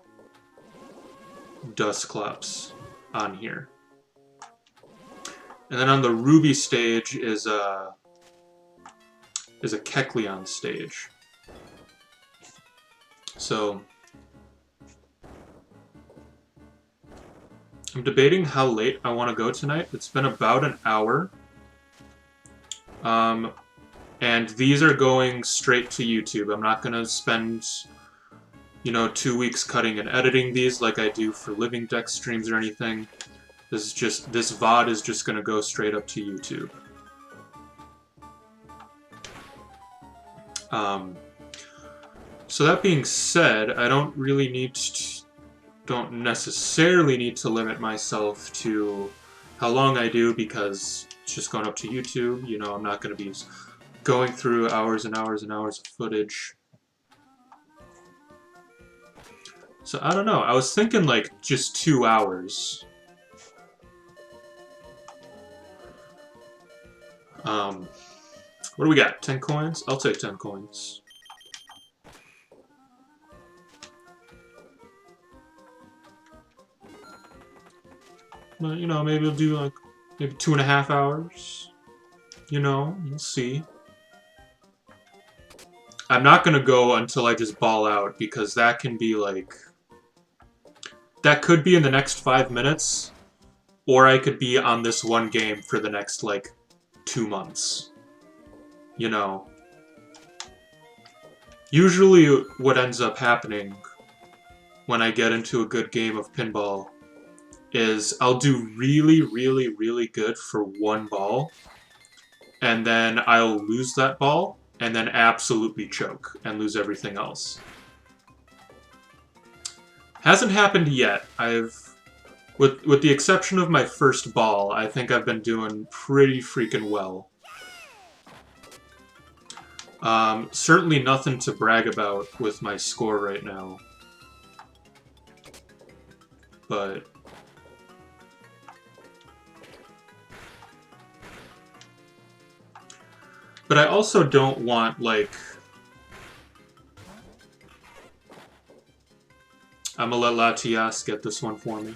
Dusclops on here. And then on the Ruby stage is a Kecleon stage. So I'm debating how late I want to go tonight. It's been about an hour. And these are going straight to YouTube. I'm not going to spend, you know, 2 weeks cutting and editing these like I do for Living Deck streams or anything. This VOD is just going to go straight up to YouTube. So that being said, I don't necessarily need to limit myself to how long I do, because it's just going up to YouTube. You know, I'm not going to be going through hours and hours and hours of footage. So I don't know, I was thinking like just 2 hours. What do we got? 10 coins? I'll take 10 coins. But, you know, maybe we'll do like maybe 2.5 hours. You know, we'll see. I'm not gonna go until I just ball out, because that can be like... That could be in the next 5 minutes, or I could be on this one game for the next, like, 2 months. You know. Usually what ends up happening when I get into a good game of pinball is I'll do really, really, really good for one ball, and then I'll lose that ball, and then absolutely choke and lose everything else. Hasn't happened yet. With the exception of my first ball, I think I've been doing pretty freaking well. Certainly nothing to brag about with my score right now. But I also don't want, like... I'm gonna let Latias get this one for me.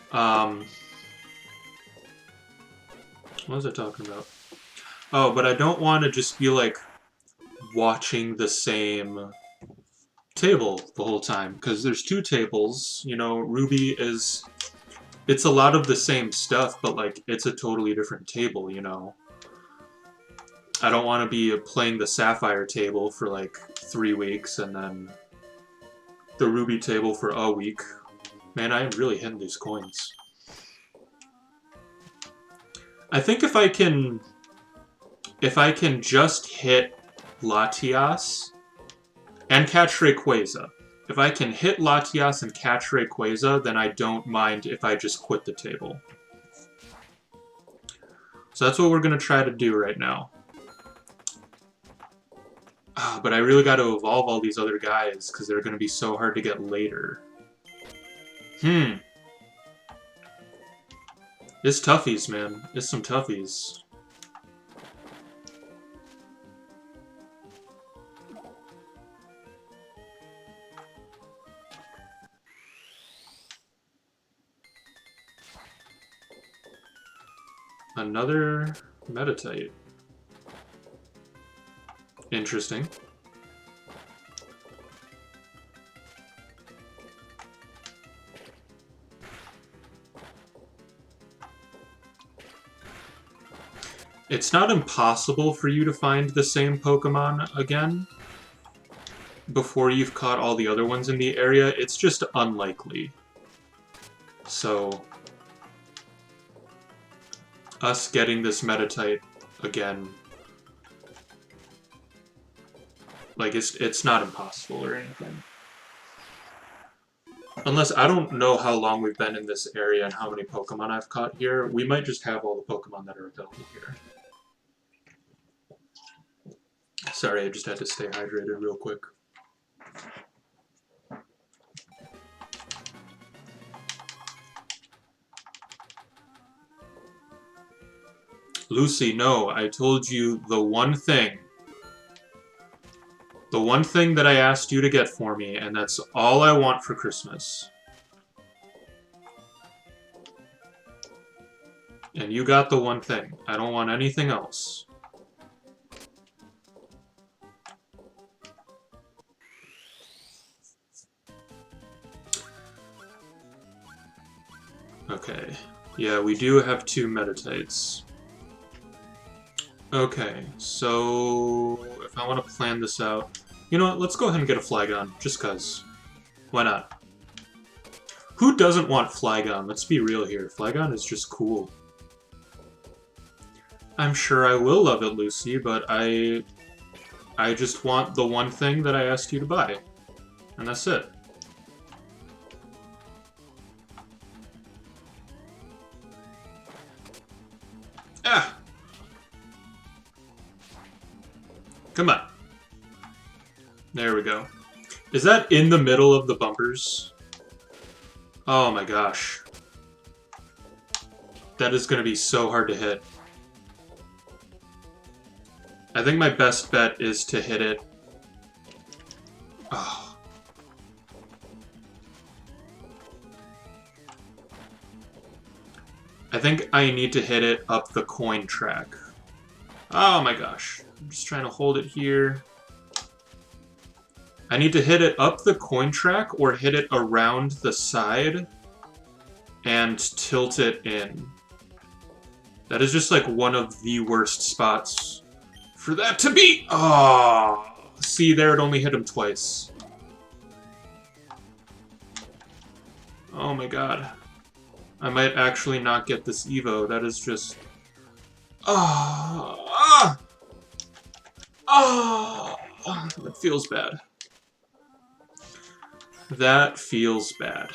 What was I talking about? Oh, but I don't want to just be, like, watching the same table the whole time, because there's 2 tables. You know, Ruby is... It's a lot of the same stuff, but, like, it's a totally different table, you know? I don't want to be playing the Sapphire table for, like, 3 weeks, and then the Ruby table for a week. Man, I am really hitting these coins. I think if I can just hit Latias and catch Rayquaza. If I can hit Latias and catch Rayquaza, then I don't mind if I just quit the table. So that's what we're going to try to do right now. But I really got to evolve all these other guys, because they're going to be so hard to get later. It's toughies, man. It's some toughies. Another Meditite. Interesting. It's not impossible for you to find the same Pokemon again before you've caught all the other ones in the area. It's just unlikely. So, us getting this Meditite again, like, it's not impossible or anything. Unless, I don't know how long we've been in this area and how many Pokemon I've caught here. We might just have all the Pokemon that are available here. Sorry, I just had to stay hydrated real quick. Lucy, no, I told you the one thing. The one thing that I asked you to get for me, and that's all I want for Christmas. And you got the one thing. I don't want anything else. Okay. Yeah, we do have 2 Metatites. Okay, so if I want to plan this out... You know what, let's go ahead and get a Flygon, just cuz. Why not? Who doesn't want Flygon? Let's be real here. Flygon is just cool. I'm sure I will love it, Lucy, but I just want the one thing that I asked you to buy. And that's it. Ah! Come on. There we go. Is that in the middle of the bumpers? Oh my gosh. That is going to be so hard to hit. I think my best bet is to hit it. Oh. I think I need to hit it up the coin track. Oh my gosh. I'm just trying to hold it here. I need to hit it up the coin track or hit it around the side and tilt it in. That is just like one of the worst spots for that to be. Oh, see there, it only hit him twice. Oh my god. I might actually not get this Evo. That is just... Oh, that feels bad. That feels bad.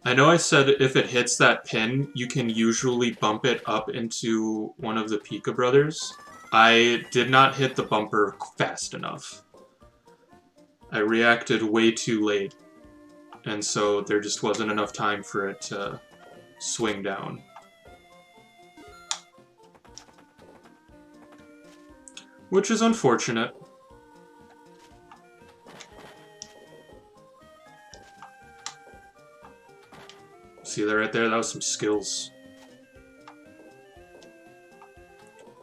I know I said if it hits that pin, you can usually bump it up into one of the Pika brothers. I did not hit the bumper fast enough. I reacted way too late, and so there just wasn't enough time for it to swing down. Which is unfortunate. See that right there? That was some skills.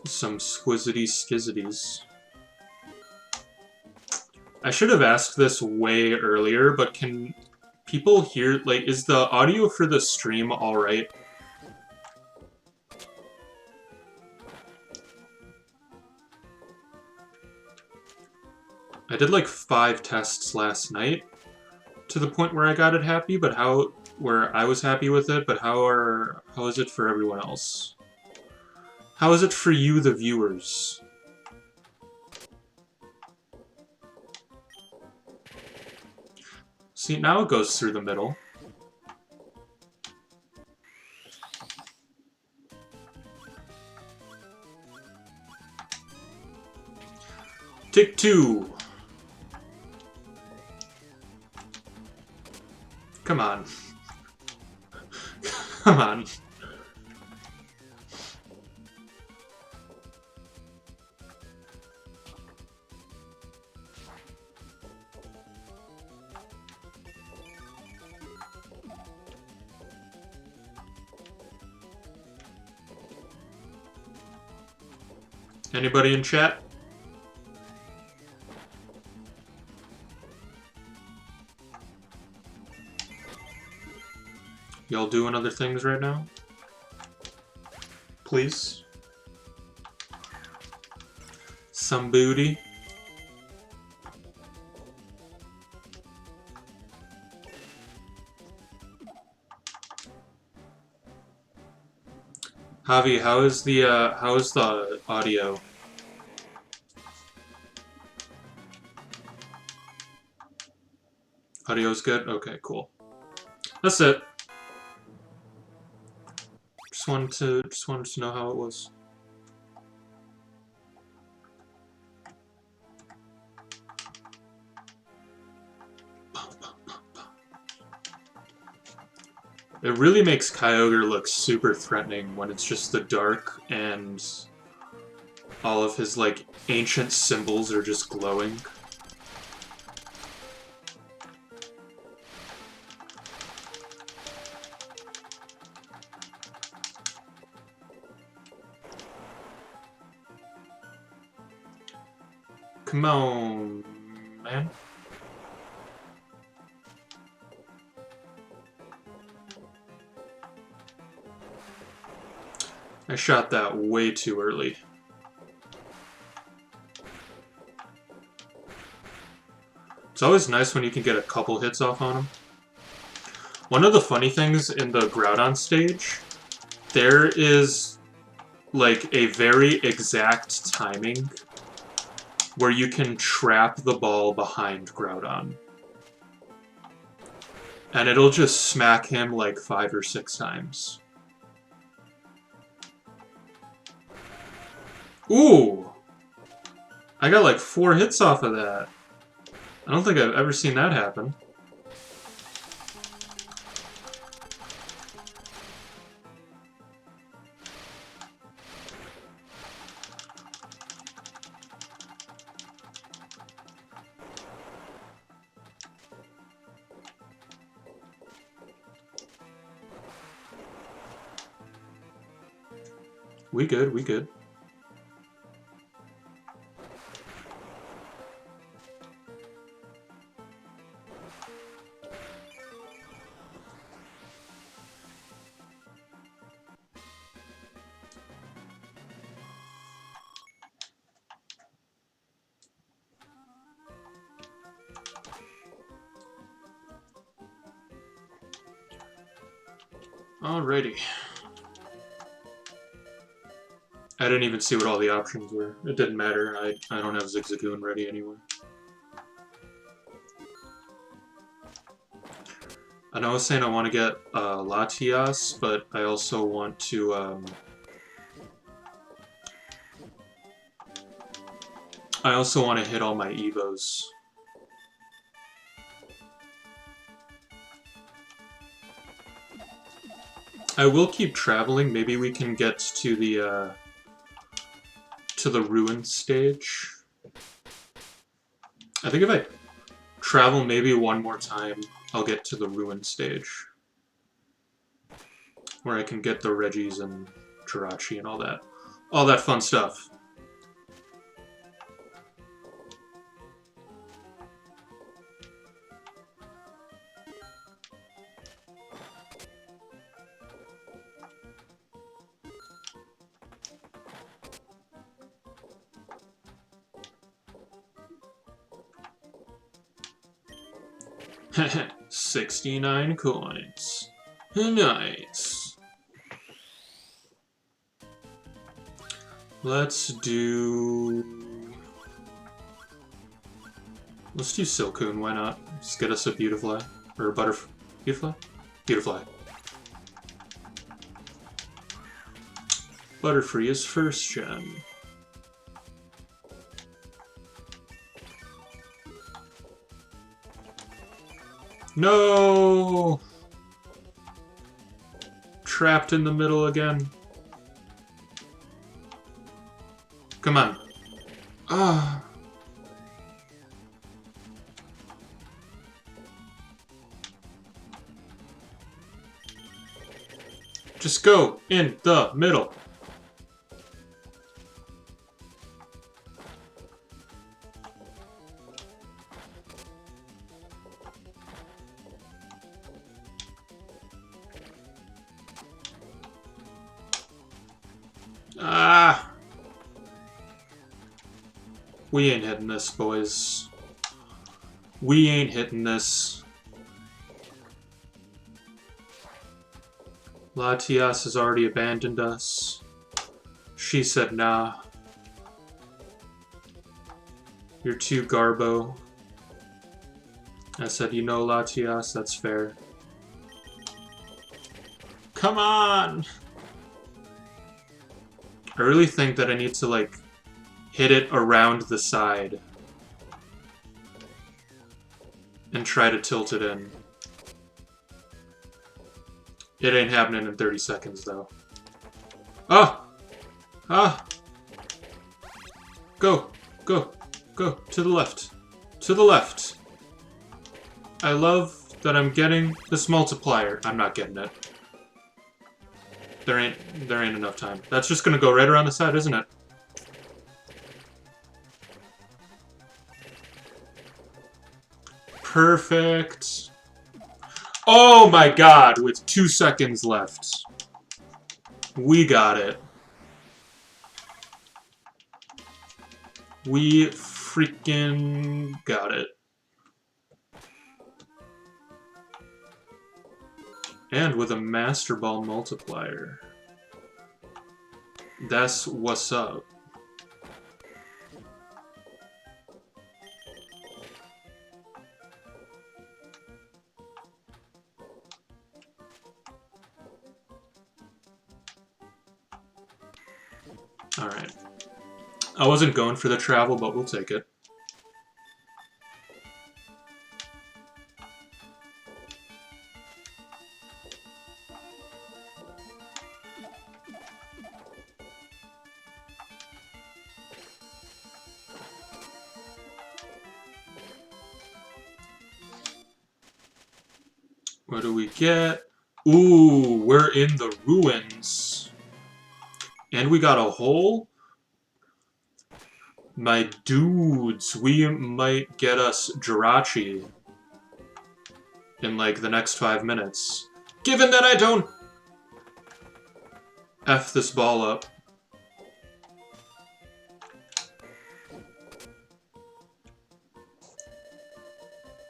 Some squizzity skizzities. I should have asked this way earlier, but can people hear, like, is the audio for the stream alright? I did like 5 tests last night to the point where I got it happy, but where I was happy with it, but how is it for everyone else? How is it for you, the viewers? See, now it goes through the middle. Take 2. Come on. Come on. Anybody in chat? Y'all doing other things right now? Please? Some booty? Javi, how is the audio? Audio's good? Okay, cool. That's it. Just wanted to know how it was. It really makes Kyogre look super threatening when it's just the dark and all of his, like, ancient symbols are just glowing. Come on, man. I shot that way too early. It's always nice when you can get a couple hits off on him. One of the funny things in the Groudon stage, there is like a very exact timing where you can trap the ball behind Groudon. And it'll just smack him like 5 or 6 times. Ooh! I got like 4 hits off of that. I don't think I've ever seen that happen. We good, we good. Alrighty. I didn't even see what all the options were. It didn't matter. I don't have Zigzagoon ready anyway. I know I was saying I want to get Latias, but I also want to hit all my Evos. I will keep traveling. Maybe we can get to the ruin stage. I think if I travel maybe one more time, I'll get to the ruin stage. Where I can get the Reggies and Jirachi and all that fun stuff. Heh 69 coins. Nice. Let's do Silcoon, why not? Just get us a Beautifly. Or a Beautifly? Beautifly. Butterfree is first gen. No! Trapped in the middle again. Come on. Ah. Just go in the middle. Ah! We ain't hitting this, boys. We ain't hitting this. Latias has already abandoned us. She said nah. You're too Garbo. I said, you know, Latias, that's fair. Come on! I really think that I need to, like, hit it around the side. And try to tilt it in. It ain't happening in 30 seconds, though. Ah! Ah! Go! Go! Go! To the left! To the left! I love that I'm getting this multiplier. I'm not getting it. There ain't enough time. That's just gonna go right around the side, isn't it? Perfect. Oh my god, with 2 seconds left. We got it. We freaking got it. And with a Master Ball multiplier. That's what's up. Alright. I wasn't going for the travel, but we'll take it. What do we get? Ooh, we're in the ruins. And we got a hole? My dudes, we might get us Jirachi in, like, the next 5 minutes. Given that I don't F this ball up.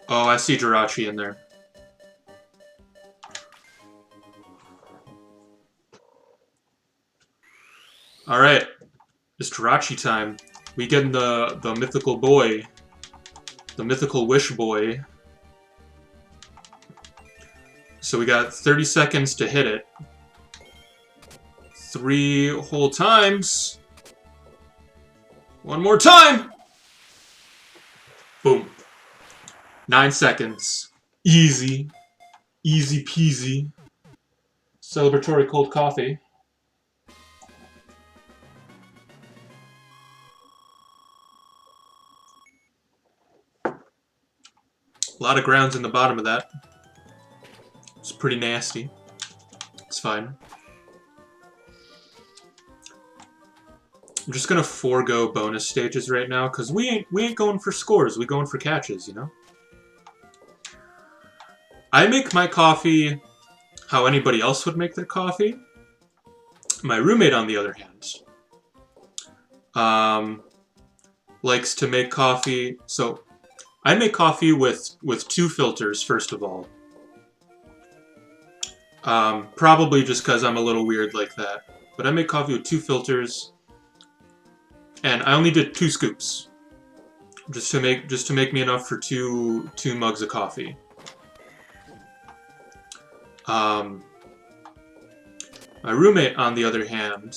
Oh, I see Jirachi in there. Alright, it's Jirachi time. We get the mythical boy. The mythical wish boy. So we got 30 seconds to hit it. 3 whole times. One more time! Boom. 9 seconds. Easy. Easy peasy. Celebratory cold coffee. A lot of grounds in the bottom of that. It's pretty nasty. It's fine. I'm just gonna forego bonus stages right now because we ain't going for scores. We going for catches, you know. I make my coffee how anybody else would make their coffee. My roommate, on the other hand, likes to make coffee. So I make coffee with 2 filters, first of all. Probably just because I'm a little weird like that. But I make coffee with 2 filters, and I only did 2 scoops, just to make me enough for two mugs of coffee. My roommate, on the other hand,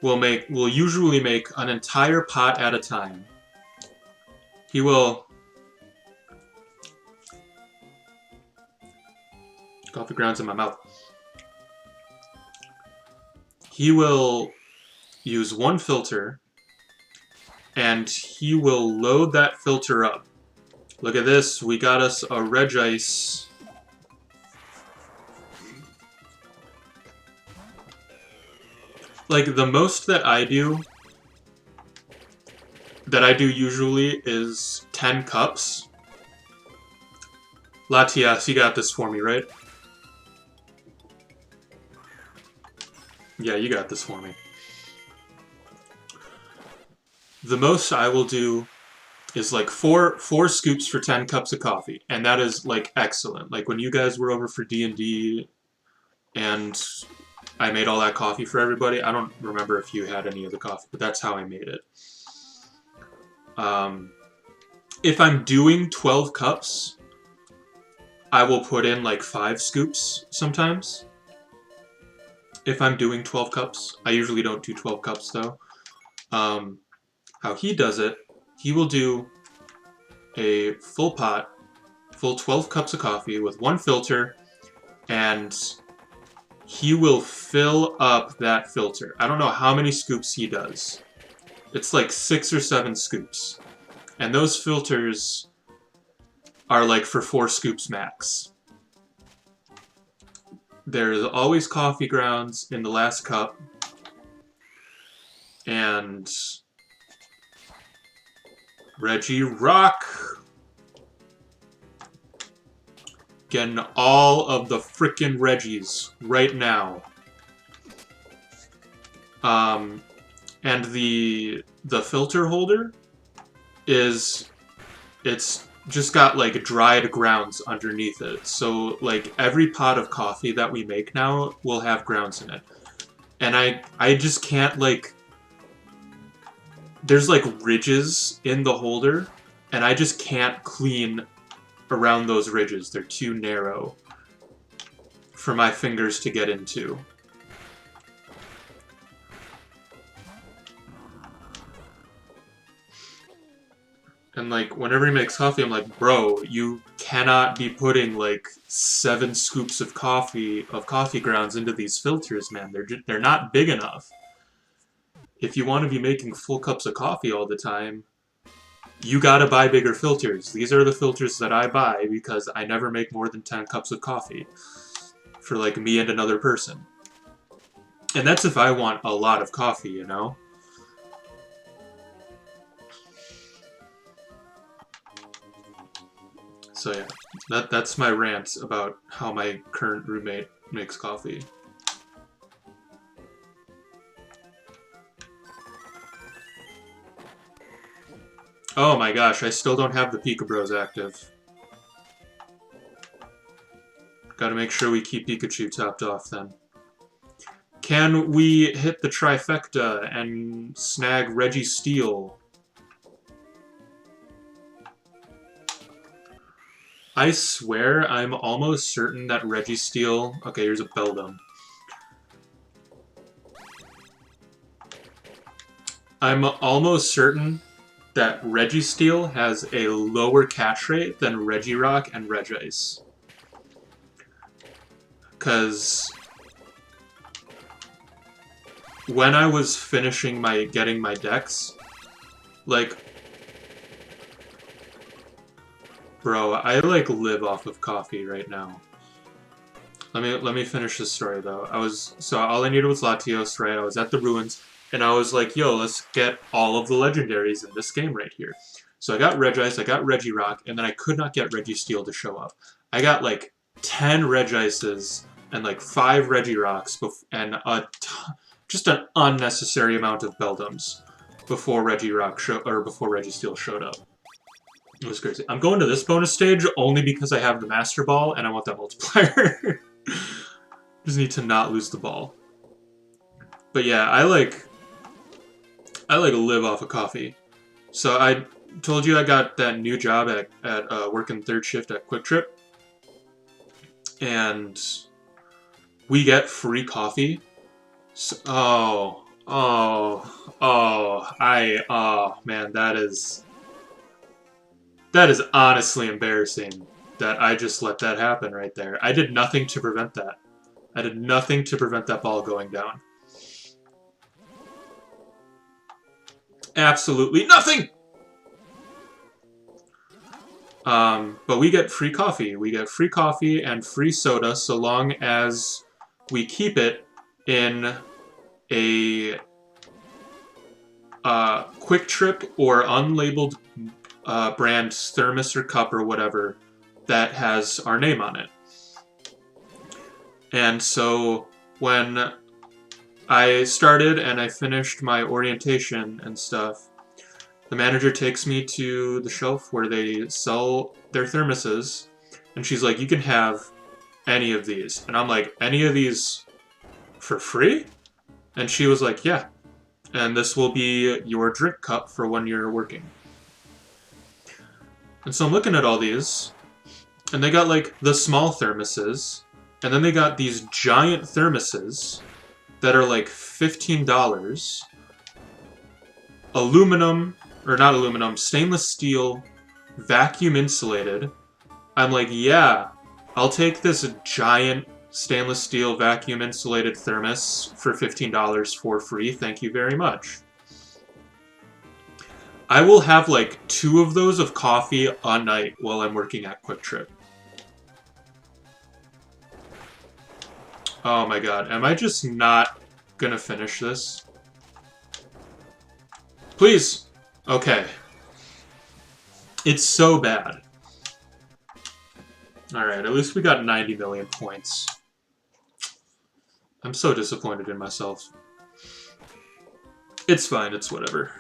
will usually make an entire pot at a time. He will... Coffee grounds in my mouth. He will use 1 filter, and he will load that filter up. Look at this, we got us a Regice. Like, the most that I do usually is 10 cups. Latias, you got this for me, right? Yeah, you got this for me. The most I will do is like four scoops for 10 cups of coffee, and that is like excellent. Like when you guys were over for D&D and I made all that coffee for everybody, I don't remember if you had any of the coffee, but that's how I made it. If I'm doing 12 cups, I will put in like 5 scoops sometimes. if I'm doing 12 cups. I usually don't do 12 cups though. How he does it, he will do a full pot, full 12 cups of coffee with one filter, and he will fill up that filter. I don't know how many scoops he does. It's like 6 or 7 scoops. And those filters are like for 4 scoops max. There's always coffee grounds in the last cup. And Regirock getting all of the frickin' Reggies right now. And the filter holder is, it's just got like dried grounds underneath it. So like every pot of coffee that we make now will have grounds in it. And I just can't like, there's like ridges in the holder and I just can't clean around those ridges. They're too narrow for my fingers to get into. And like, whenever he makes coffee, I'm like, bro, you cannot be putting like 7 scoops of coffee grounds into these filters, man. They're not big enough. If you want to be making full cups of coffee all the time, you gotta buy bigger filters. These are the filters that I buy because I never make more than 10 cups of coffee for like me and another person. And that's if I want a lot of coffee, you know? So yeah, that's my rant about how my current roommate makes coffee. Oh my gosh, I still don't have the Pika Bros active. Gotta make sure we keep Pikachu topped off then. Can we hit the trifecta and snag Registeel? I swear I'm almost certain that Registeel... Okay, here's a Beldum. I'm almost certain that Registeel has a lower catch rate than Regirock and Regice. Because when I was finishing getting my decks, like, bro, I like live off of coffee right now. Let me finish this story though. So all I needed was Latios, right? I was at the ruins. And I was like, yo, let's get all of the legendaries in this game right here. So I got Regice, I got Regirock, and then I could not get Registeel to show up. I got like 10 Regices and like 5 Regirocks and just an unnecessary amount of Beldums before before Registeel showed up. It was crazy. I'm going to this bonus stage only because I have the Master Ball and I want that multiplier. Just need to not lose the ball. But yeah, I like live off of coffee. So I told you I got that new job at working third shift at Quick Trip. And we get free coffee. So, man, that is honestly embarrassing that I just let that happen right there. I did nothing to prevent that. I did nothing to prevent that ball going down. Absolutely nothing! But we get free coffee. We get free coffee and free soda so long as we keep it in a Quick Trip or unlabeled brand thermos or cup or whatever that has our name on it. And so when I started and I finished my orientation and stuff, the manager takes me to the shelf where they sell their thermoses, and she's like, you can have any of these. And I'm like, any of these for free? And she was like, yeah. And this will be your drink cup for when you're working. And so I'm looking at all these, and they got like the small thermoses, and then they got these giant thermoses, that are like $15. Aluminum, or not aluminum, stainless steel, vacuum insulated. I'm like, yeah, I'll take this giant stainless steel vacuum insulated thermos for $15 for free. Thank you very much. I will have like 2 of those of coffee a night while I'm working at Quick Trip. Oh my god, am I just not gonna finish this? Please! Okay. It's so bad. Alright, at least we got 90 million points. I'm so disappointed in myself. It's fine, it's whatever.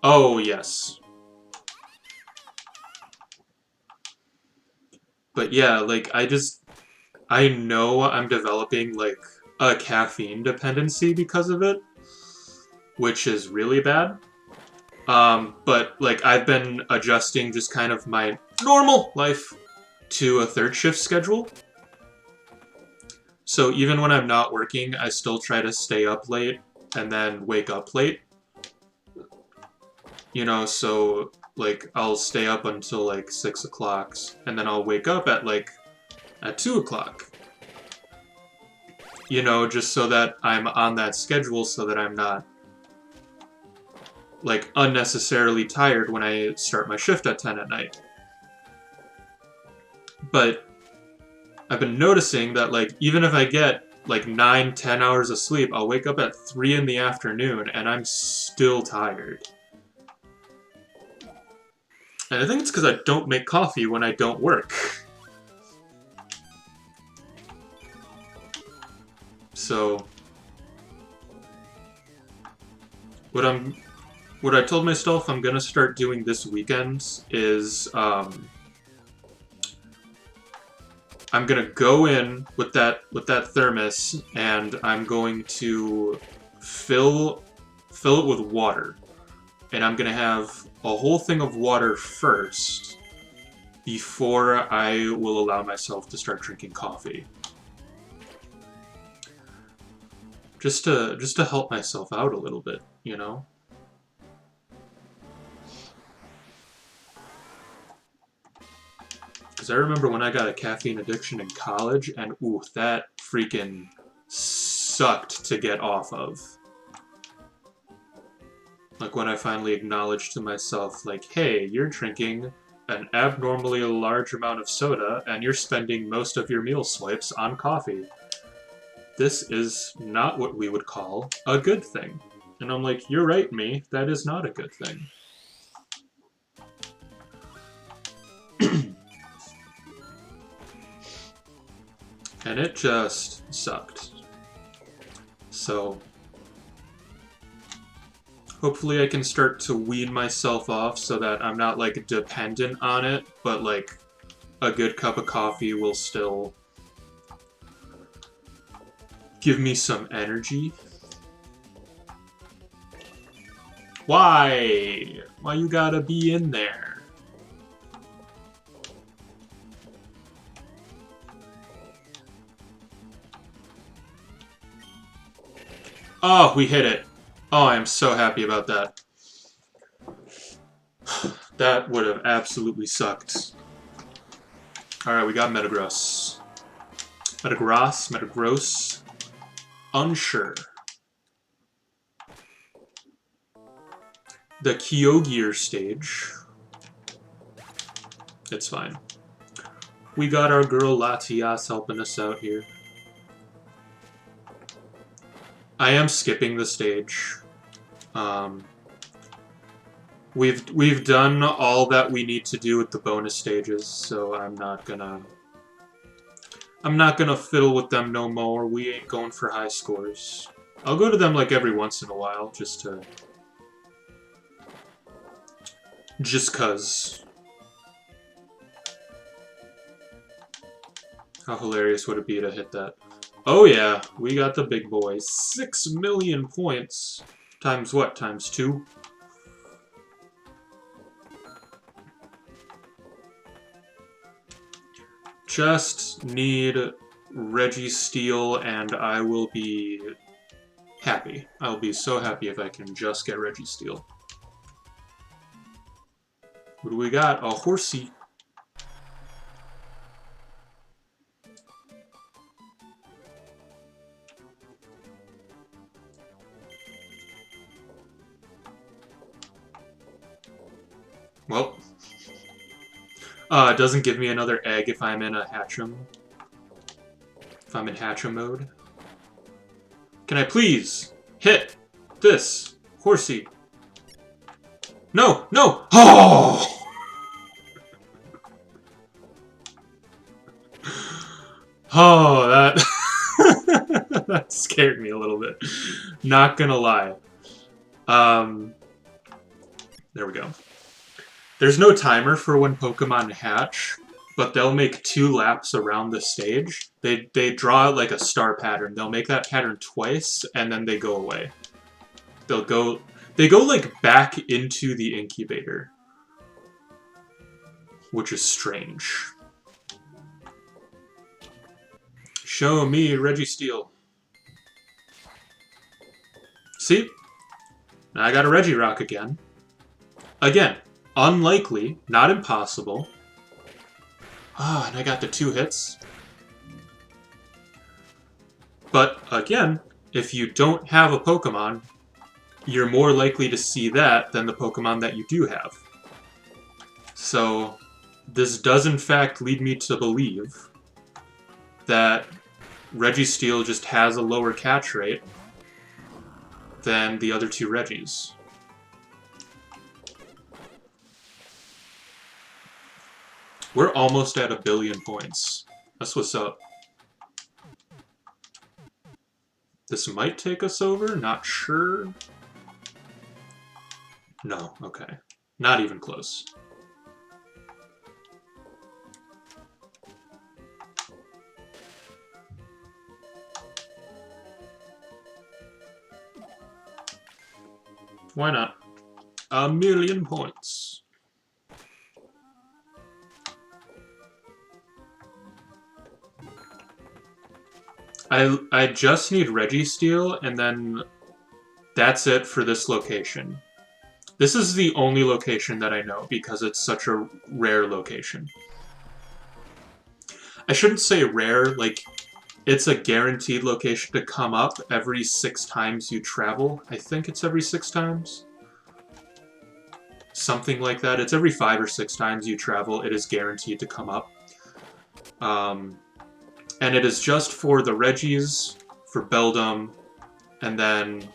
Oh, yes. But yeah, like, I know I'm developing, like, a caffeine dependency because of it, which is really bad. But, like, I've been adjusting just kind of my normal life to a 3rd shift schedule. So even when I'm not working, I still try to stay up late and then wake up late. You know, so, like, I'll stay up until, like, 6 o'clock, and then I'll wake up at, like, at 2 o'clock. You know, just so that I'm on that schedule so that I'm not, like, unnecessarily tired when I start my shift at 10 at night. But I've been noticing that, like, even if I get, like, 9-10 hours of sleep, I'll wake up at 3 in the afternoon, and I'm still tired. And I think it's because I don't make coffee when I don't work. So, what I told myself I'm gonna start doing this weekend is, I'm gonna go in with that thermos, and I'm going to fill it with water. And I'm gonna have a whole thing of water first before I will allow myself to start drinking coffee. Just to help myself out a little bit, you know? Because I remember when I got a caffeine addiction in college, and ooh, that freaking sucked to get off of. Like when I finally acknowledged to myself, like, hey, you're drinking an abnormally large amount of soda, and you're spending most of your meal swipes on coffee. This is not what we would call a good thing. And I'm like, you're right, me, that is not a good thing. And it just sucked. So, hopefully I can start to wean myself off so that I'm not, like, dependent on it, but, like, a good cup of coffee will still give me some energy. Why? Why you gotta be in there? Oh, we hit it. Oh, I am so happy about that. That would have absolutely sucked. Alright, we got Metagross. Metagross. Unsure. The Kyogre stage. It's fine. We got our girl Latias helping us out here. I am skipping the stage. We've done all that we need to do with the bonus stages, so I'm not gonna fiddle with them no more. We ain't going for high scores. I'll go to them like every once in a while, just cuz. How hilarious would it be to hit that? Oh yeah, we got the big boy. 6 million points. Times what? Times 2? Just need Registeel and I will be happy. I'll be so happy if I can just get Registeel. What do we got? A Horsey. Well, it doesn't give me another egg if I'm in a Hatcham. If I'm in Hatcham mode. Can I please hit this Horsey? No! No! Oh! Oh, that... that scared me a little bit. Not gonna lie. There we go. There's no timer for when Pokemon hatch, but they'll make 2 laps around the stage. They draw like a star pattern. They'll make that pattern twice, and then they go away. They go like back into the incubator, which is strange. Show me Registeel. See? Now I got a Regirock again. Again, unlikely, not impossible. Ah, and I got the 2 hits. But again, if you don't have a Pokemon, you're more likely to see that than the Pokemon that you do have. So, this does in fact lead me to believe that Registeel just has a lower catch rate than the other 2 Regis. We're almost at 1 billion points. That's what's up. This might take us over, not sure. No, okay. Not even close. Why not? 1 million points. I just need Registeel, and then that's it for this location. This is the only location that I know, because it's such a rare location. I shouldn't say rare, like, it's a guaranteed location to come up every 6 times you travel. I think it's every 6 times. Something like that. It's every 5 or 6 times you travel, it is guaranteed to come up. And it is just for the Regis, for Beldum, and then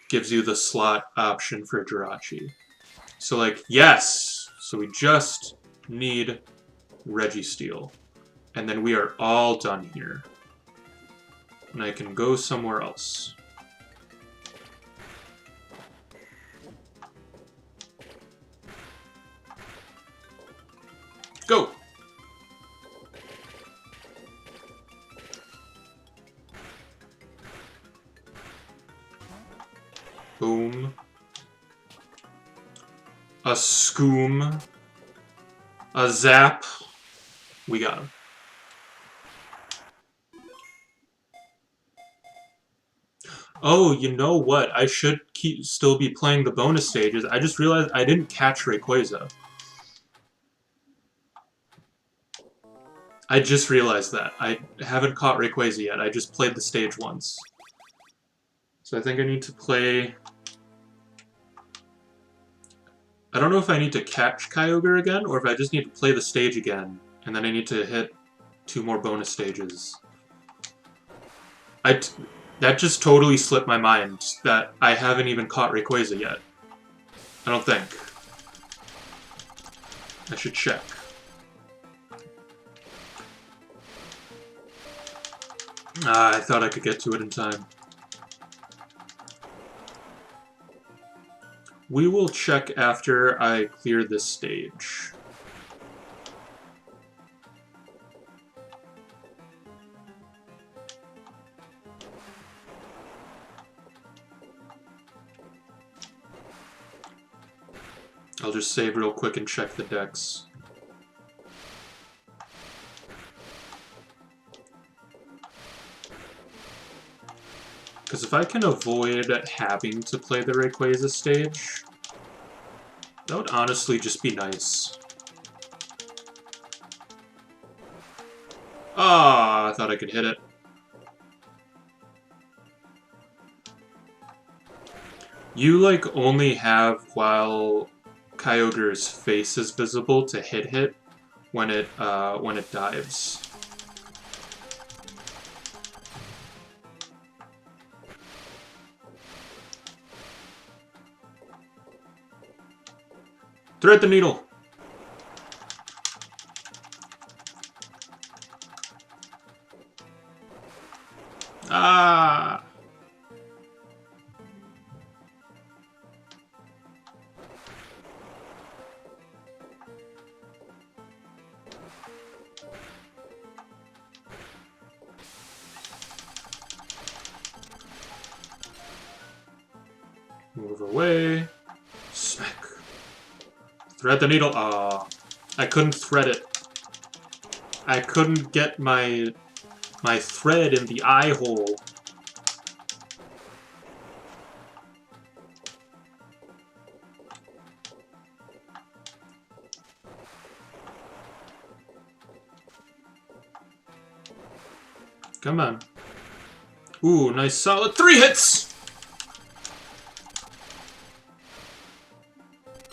gives you the slot option for Jirachi. So, like, yes! So we just need Registeel. And then we are all done here. And I can go somewhere else. Go! Boom. A Scoom. A Zap. We got him. Oh, you know what? I should still be playing the bonus stages. I just realized I didn't catch Rayquaza. I just realized that. I haven't caught Rayquaza yet. I just played the stage once. So I think I need to play... I don't know if I need to catch Kyogre again, or if I just need to play the stage again, and then I need to hit 2 more bonus stages. That just totally slipped my mind, that I haven't even caught Rayquaza yet. I don't think. I should check. I thought I could get to it in time. We will check after I clear this stage. I'll just save real quick and check the decks. Because if I can avoid having to play the Rayquaza stage, that would honestly just be nice. Ah, I thought I could hit it. You, like, only have while Kyogre's face is visible to hit when it dives. Thread the needle! Ah! Move away. Smack. Thread the needle. Ah, I couldn't thread it. I couldn't get my thread in the eye hole. Come on. Ooh, nice solid 3 hits!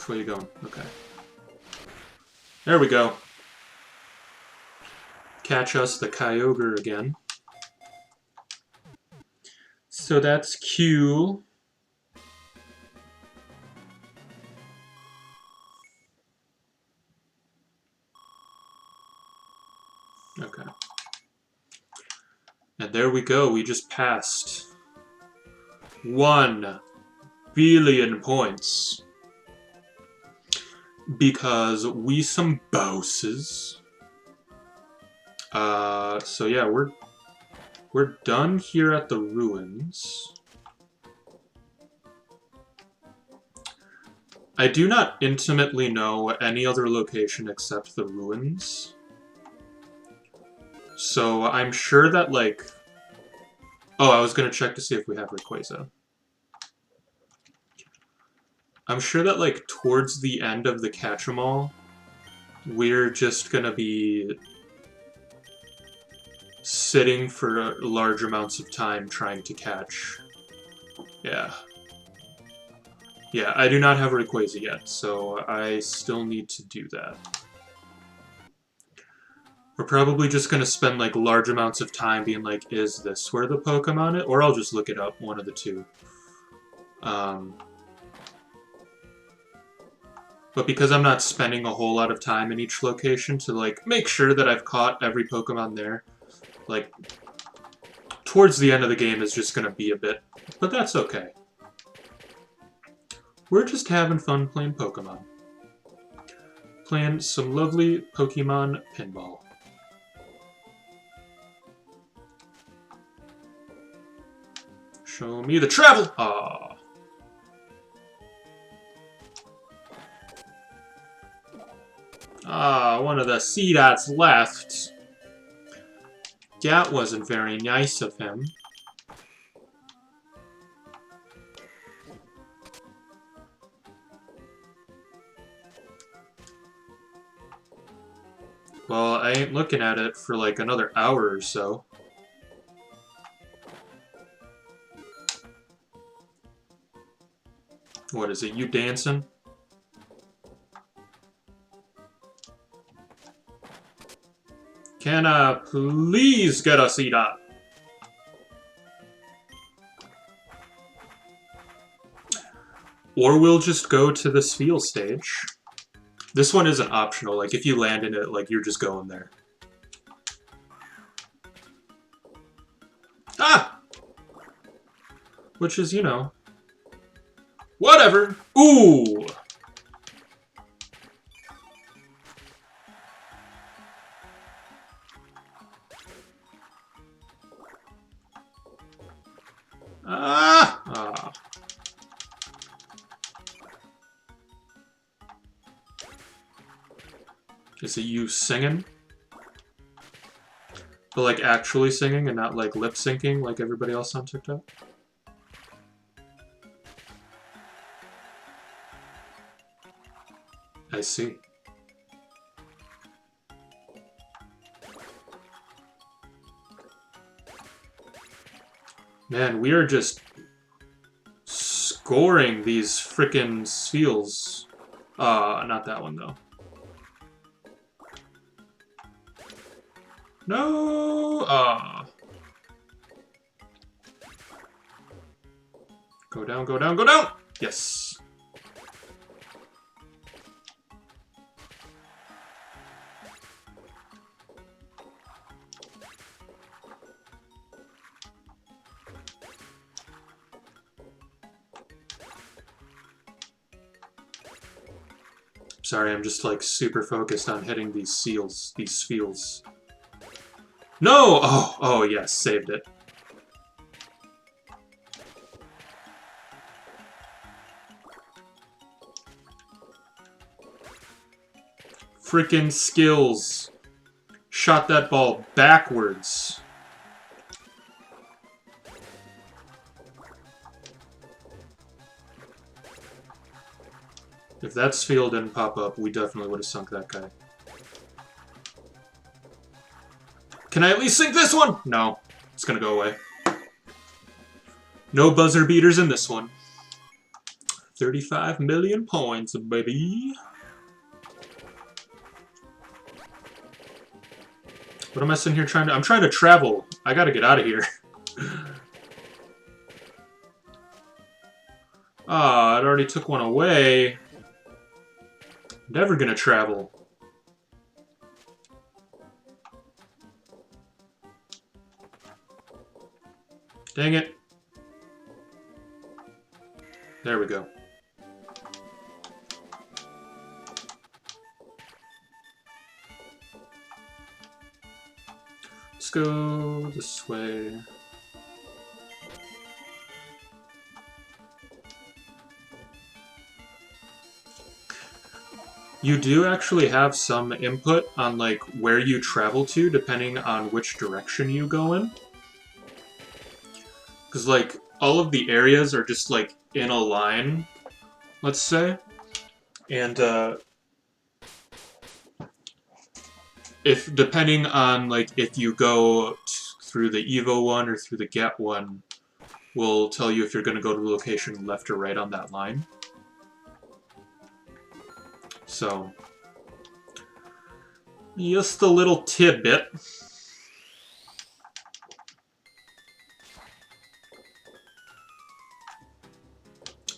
Where you going? Okay. There we go. Catch us the Kyogre again. So that's Q. Okay. And there we go. We just passed 1 billion points. Because we some bosses. So yeah, we're done here at the ruins. I do not intimately know any other location except the ruins. So I'm sure that, like... Oh, I was gonna check to see if we have Rayquaza. I'm sure that, like, towards the end of the Catch-em-all, we're just gonna be sitting for large amounts of time trying to catch. Yeah. Yeah, I do not have Rayquaza yet, so I still need to do that. We're probably just gonna spend, like, large amounts of time being like, is this where the Pokemon is? Or I'll just look it up, one of the two. But because I'm not spending a whole lot of time in each location to, like, make sure that I've caught every Pokemon there, like, towards the end of the game is just gonna be a bit, but that's okay. We're just having fun playing Pokemon. Playing some lovely Pokemon Pinball. Show me the travel! Aww. Ah, one of the C-Dots left. That wasn't very nice of him. Well, I ain't looking at it for like another hour or so. What is it, you dancing? Can I please get a C-Dot? Or we'll just go to the Spheal stage. This one isn't optional, like if you land in it, like you're just going there. Ah! Which is, you know, whatever. Ooh! Ah! Ah. Is it you singing? But like actually singing and not like lip syncing like everybody else on TikTok? I see. Man, we are just scoring these frickin' seals. Not that one, though. No! Go down, go down, go down! Yes. Sorry, I'm just like super focused on hitting these seals, these spheals. No! Oh, yes, saved it. Frickin' skills. Shot that ball backwards. If that sphere didn't pop up, we definitely would have sunk that guy. Can I at least sink this one? No. It's gonna go away. No buzzer beaters in this one. 35 million points, baby. What am I sitting here trying to... I'm trying to travel. I gotta get out of here. Ah, it already took one away. Never gonna travel. Dang it. There we go. Let's go this way. You do actually have some input on like where you travel to depending on which direction you go in. Because like all of the areas are just like in a line, let's say. And if depending on like if you go through the Evo one or through the Get one, will tell you if you're going to go to the location left or right on that line. So, just a little tidbit.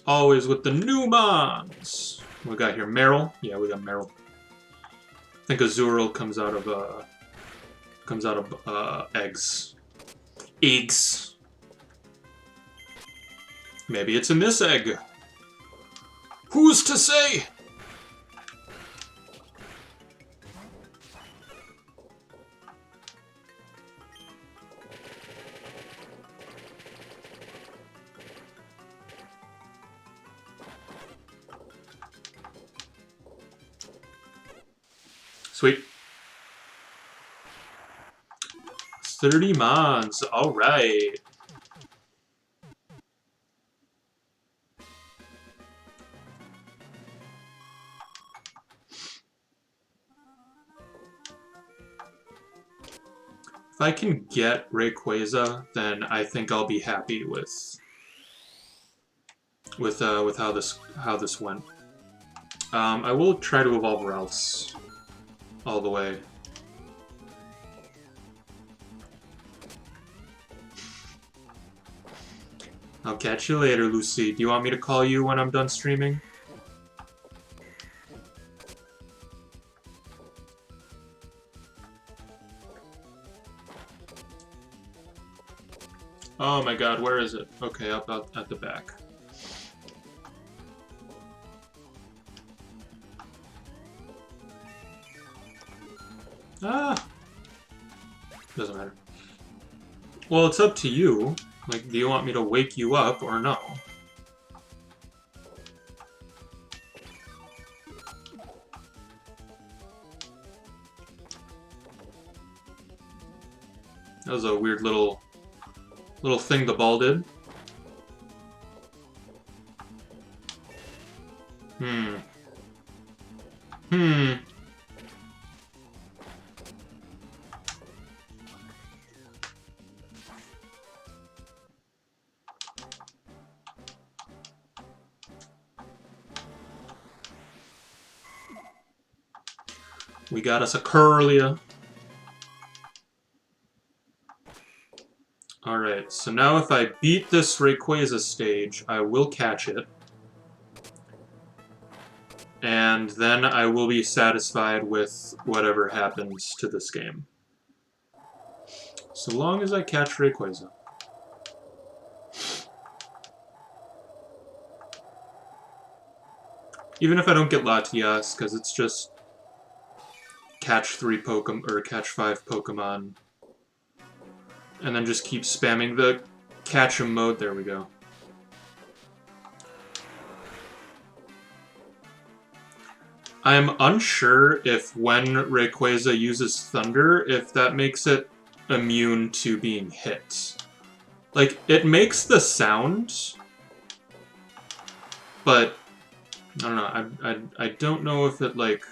Always with the new mons. We got here Meryl. Yeah, we got Meryl. I think Azurill comes out of eggs. Eggs. Maybe it's in this egg. Who's to say? Sweet. 30 mons. All right. If I can get Rayquaza, then I think I'll be happy with how this went. I will try to evolve Ralph's all the way. I'll catch you later, Lucy. Do you want me to call you when I'm done streaming? Oh my god, where is it? Okay, up out at the back. Ah! Doesn't matter. Well, it's up to you. Like, do you want me to wake you up or no? That was a weird little thing the ball did. We got us a Curlia. Alright, so now if I beat this Rayquaza stage, I will catch it. And then I will be satisfied with whatever happens to this game. So long as I catch Rayquaza. Even if I don't get Latias, because it's just catch 3 Pokemon, or catch 5 Pokemon. And then just keep spamming the catch 'em mode. There we go. I'm unsure if when Rayquaza uses Thunder, if that makes it immune to being hit. Like, it makes the sound, but I don't know. I don't know if it, like,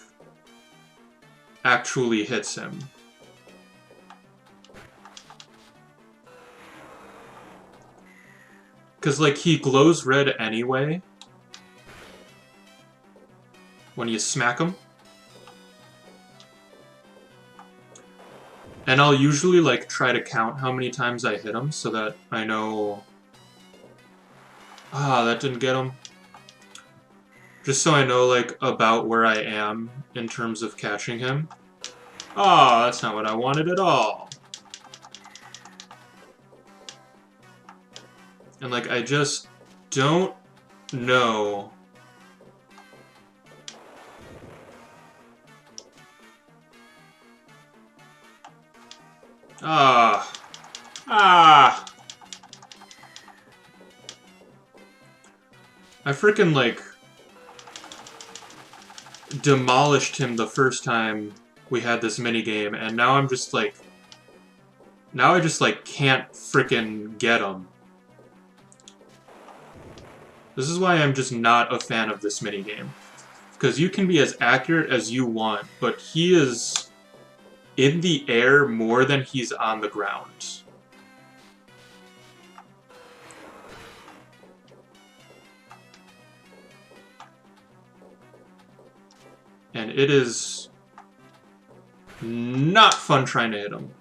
actually hits him. Because, like, he glows red anyway when you smack him. And I'll usually, like, try to count how many times I hit him so that I know... Ah, that didn't get him. Just so I know, like, about where I am in terms of catching him. Ah, that's not what I wanted at all. And, like, I just don't know. Ah. Ah. I freaking, like, demolished him the first time we had this minigame, and now I'm just, like... Now I just, like, can't freaking get him. This is why I'm just not a fan of this minigame. Because you can be as accurate as you want, but he is in the air more than he's on the ground. And it is not fun trying to hit him.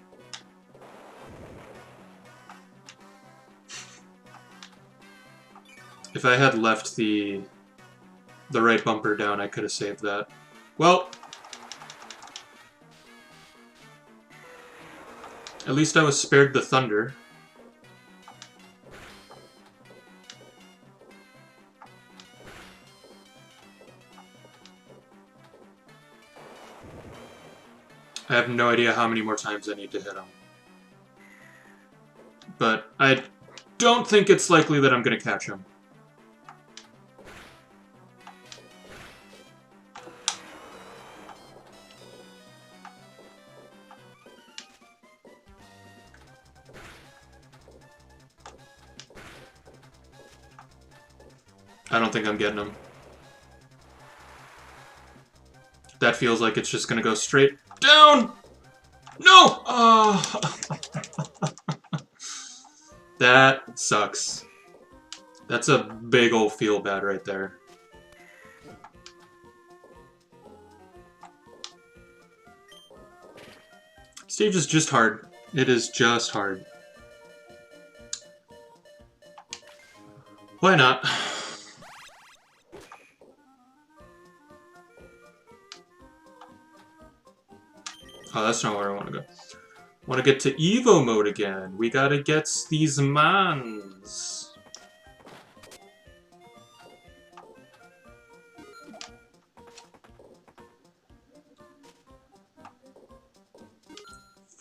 If I had left the right bumper down, I could have saved that. Well, at least I was spared the thunder. I have no idea how many more times I need to hit him. But I don't think it's likely that I'm going to catch him. I don't think I'm getting him. That feels like it's just gonna go straight down! No! Oh. That sucks. That's a big ol' feel bad right there. Stage is just hard. It is just hard. Why not? Oh, that's not where I want to go. I want to get to Evo Mode again. We gotta get these mons.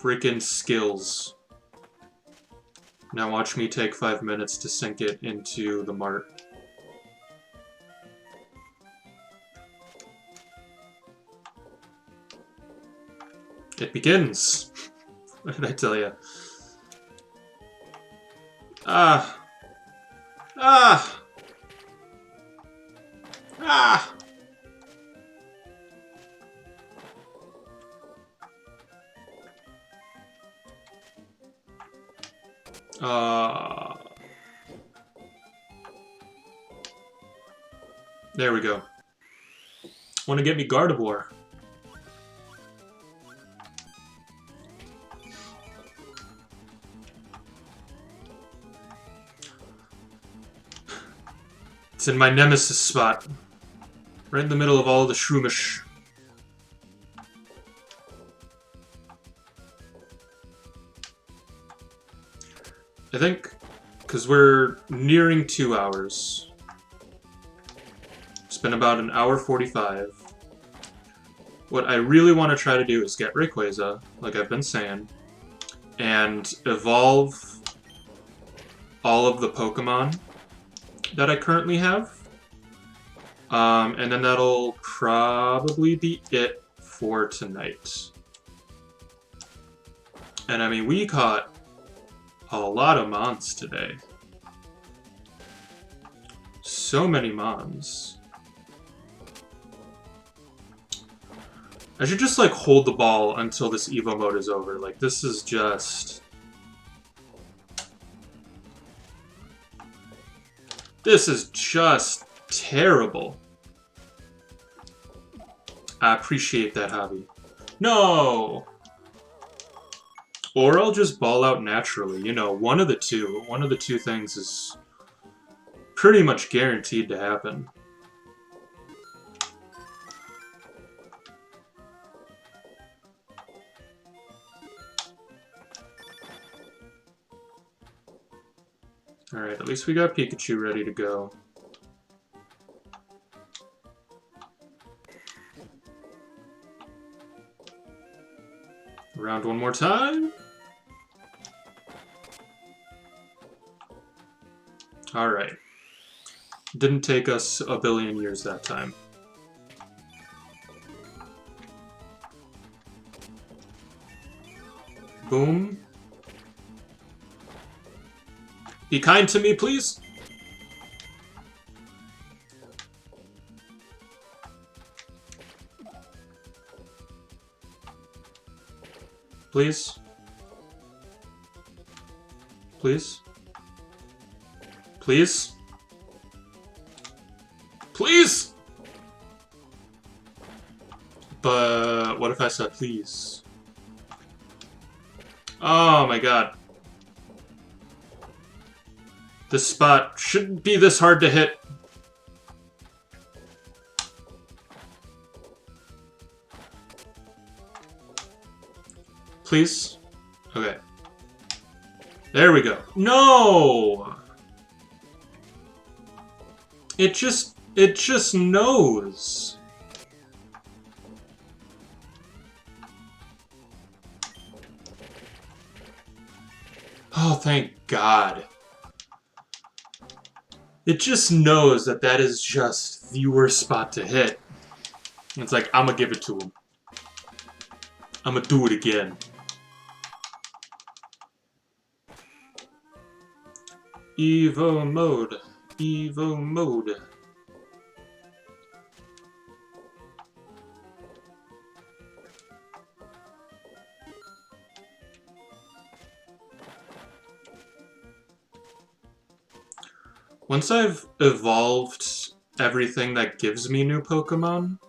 Freaking skills. Now watch me take 5 minutes to sink it into the mart. It begins! What did I tell you? Ah! Ah! Ah! There we go. Want to get me Gardevoir. It's in my nemesis spot. Right in the middle of all the shroomish. I think, because we're nearing 2 hours. It's been about an hour 45. What I really want to try to do is get Rayquaza, like I've been saying, and evolve all of the Pokemon that I currently have. And then that'll probably be it for tonight. And I mean, we caught a lot of Mons today. So many Mons. I should just, like, hold the ball until this Evo mode is over. Like, this is just... This is just terrible. I appreciate that hobby. No! Or I'll just ball out naturally. You know, one of the two. One of the two things is pretty much guaranteed to happen. Alright, at least we got Pikachu ready to go. Around one more time. Alright. Didn't take us a billion years that time. Boom. Be kind to me, please. Please. Please. Please. Please! But what if I said please? Oh my god. This spot shouldn't be this hard to hit. Please? Okay. There we go. No! It just knows. Oh, thank God. It just knows that that is just the worst spot to hit. It's like, I'm gonna give it to him. I'm gonna do it again. Evo Mode. Evo Mode. Once I've evolved everything that gives me new Pokemon,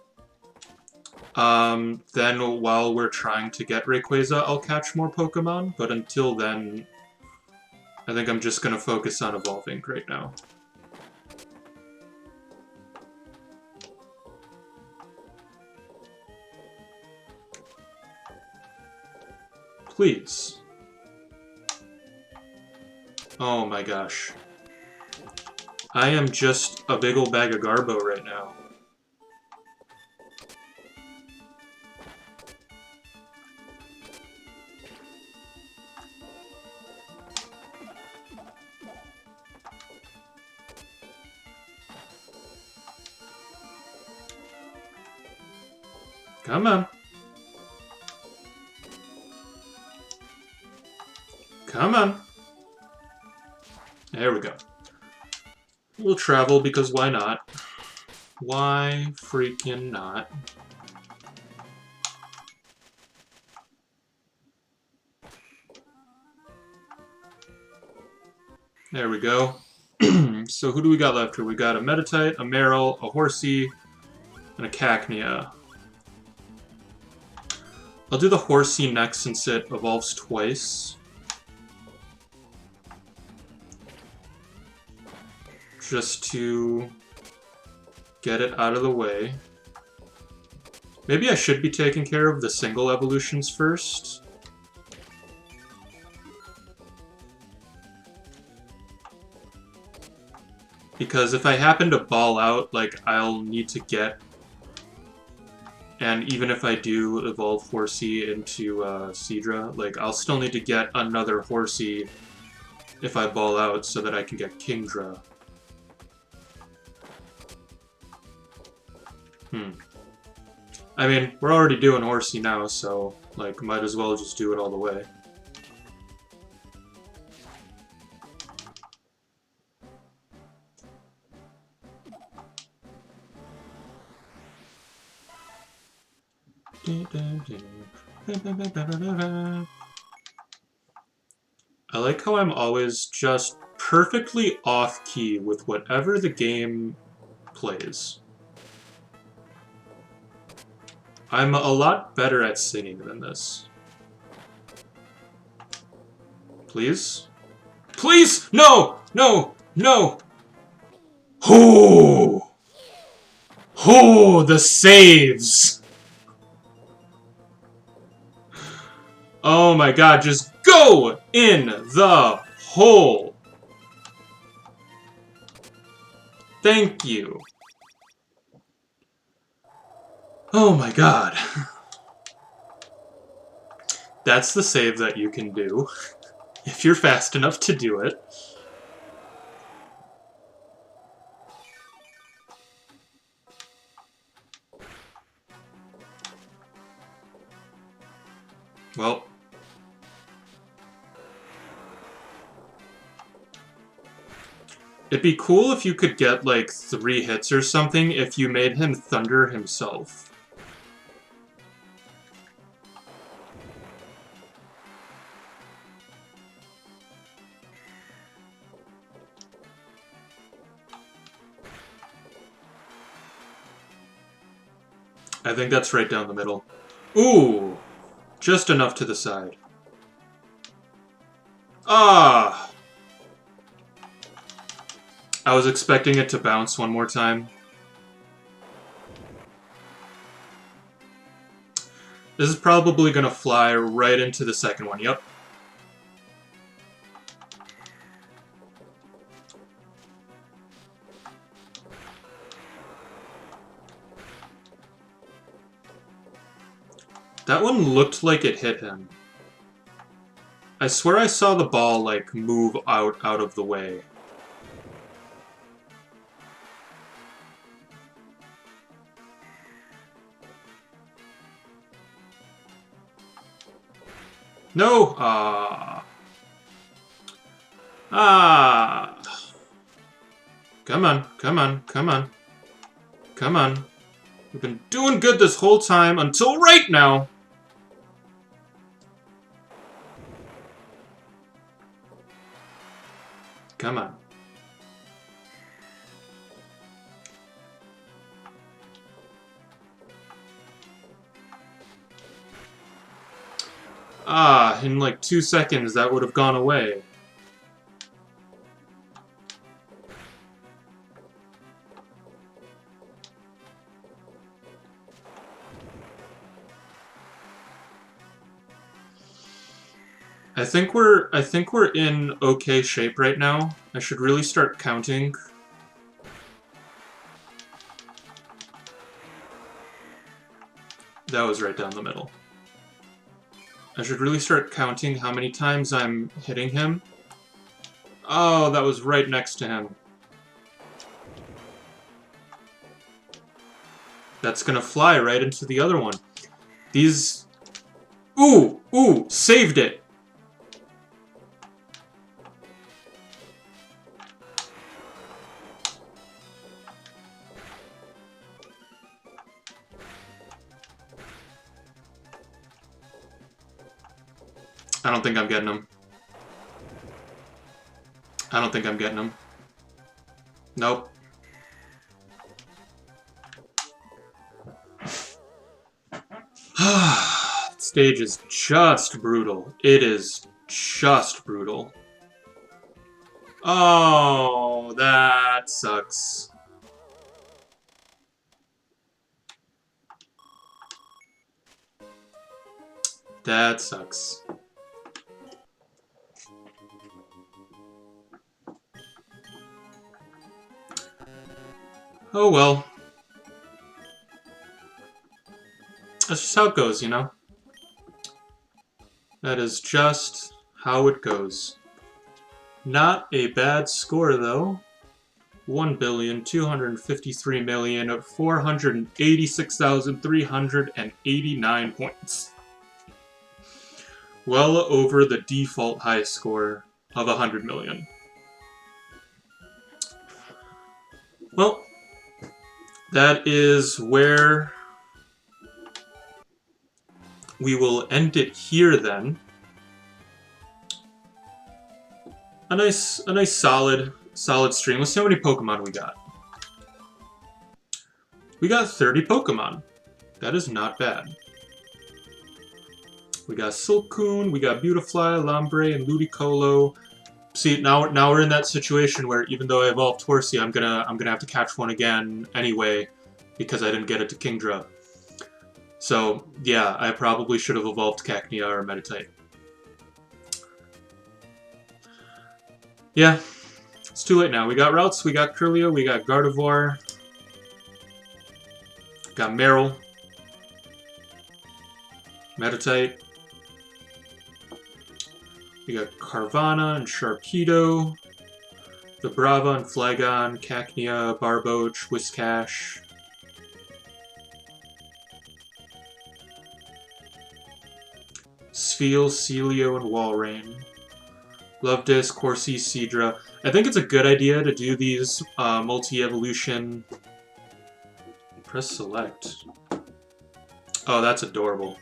then while we're trying to get Rayquaza, I'll catch more Pokemon, but until then, I think I'm just gonna focus on evolving right now. Please. Oh my gosh. I am just a big ol' bag of Garbo right now. Come on. Come on. There we go. We'll travel because why not? Why freaking not? There we go. So who do we got left here? We got a Meditite, a Marill, a Horsey, and a Cacnea. I'll do the Horsey next since it evolves twice. Just to get it out of the way. Maybe I should be taking care of the single evolutions first. Because if I happen to ball out, like, I'll need to get... And even if I do evolve Horsey into Seadra, like, I'll still need to get another Horsey if I ball out so that I can get Kingdra. I mean, we're already doing Horsey now, so, like, might as well just do it all the way. I like how I'm always just perfectly off-key with whatever the game plays. I'm a lot better at singing than this. Please? Please! No! No! No! Oh! Oh, the saves! Oh my god, just go in the hole! Thank you. Oh my god. That's the save that you can do, if you're fast enough to do it. Well. It'd be cool if you could get, like, 3 hits or something if you made him Thunder himself. I think that's right down the middle. Ooh! Just enough to the side. Ah! I was expecting it to bounce one more time. This is probably gonna fly right into the second one, yep. That one looked like it hit him. I swear I saw the ball, like, move out of the way. No! Come on, come on, come on. Come on. We've been doing good this whole time until right now! Come on. Ah, in like 2 seconds that would have gone away. I think we're in okay shape right now. I should really start counting. That was right down the middle. I should really start counting how many times I'm hitting him. Oh, that was right next to him. That's gonna fly right into the other one. These... Ooh! Ooh! Saved it! I don't think I'm getting him. I don't think I'm getting him. Nope. Stage is just brutal. It is just brutal. Oh, that sucks. That sucks. Oh well. That's just how it goes, you know? That is just how it goes. Not a bad score, though. 1,253,486,389 points. Well over the default high score of 100 million. Well, that is where we will end it here then. A nice solid stream. Let's see how many Pokemon we got. We got 30 Pokemon. That is not bad. We got Silcoon, we got Beautifly, Lombre, and Ludicolo. See, now we're in that situation where even though I evolved Horsey, I'm gonna have to catch one again anyway because I didn't get it to Kingdra. So yeah, I probably should have evolved Cacnea or Meditite. Yeah, it's too late now. We got Routes, we got Kirlia, we got Gardevoir, got Meryl, Meditite. We got Carvana and Sharpedo, Vibrava and Flagon, Cacnea, Barboach, Whiscash. Spheal, Celio, and Walrein. Lovedisc, Corsi, Seadra. I think it's a good idea to do these multi-evolution... Press select. Oh, that's adorable.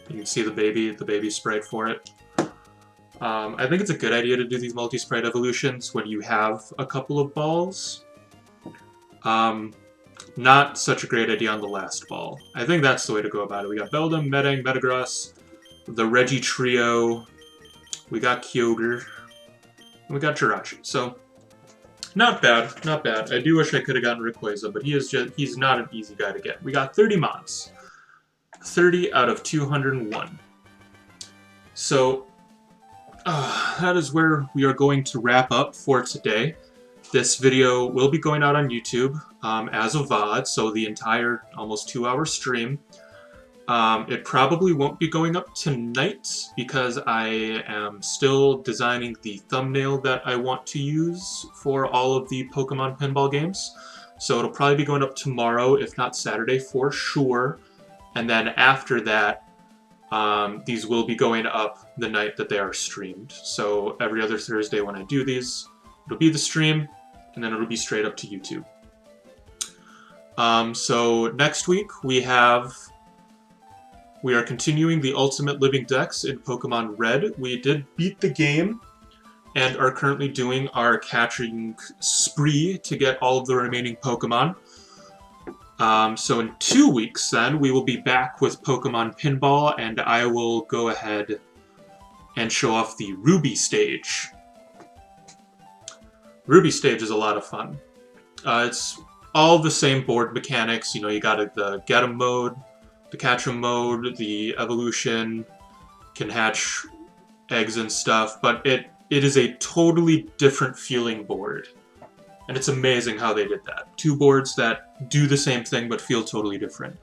You can see the baby sprite for it. I think it's a good idea to do these multi-sprite evolutions when you have a couple of balls. Not such a great idea on the last ball. I think that's the way to go about it. We got Beldum, Metang, Metagross, the Reggie Trio, we got Kyogre, and we got Jirachi. So, not bad, not bad. I do wish I could have gotten Rayquaza, but he's not an easy guy to get. We got 30 Mons. 30 out of 201. So, that is where we are going to wrap up for today. This video will be going out on YouTube as a VOD, so the entire almost 2-hour stream. It probably won't be going up tonight because I am still designing the thumbnail that I want to use for all of the Pokemon Pinball games. So it'll probably be going up tomorrow, if not Saturday for sure. And then after that, these will be going up the night that they are streamed. So every other Thursday when I do these, it'll be the stream, and then it'll be straight up to YouTube. So next week we are continuing the Ultimate Living Dex in Pokemon Red. We did beat the game and are currently doing our catching spree to get all of the remaining Pokemon. So in 2 weeks then, we will be back with Pokemon Pinball, and I will go ahead and show off the Ruby stage. Ruby stage is a lot of fun. It's all the same board mechanics. You know, you got the Get 'em mode, the Catch 'em mode, the evolution, can hatch eggs and stuff, but it is a totally different feeling board. And it's amazing how they did that. 2 boards that do the same thing but feel totally different.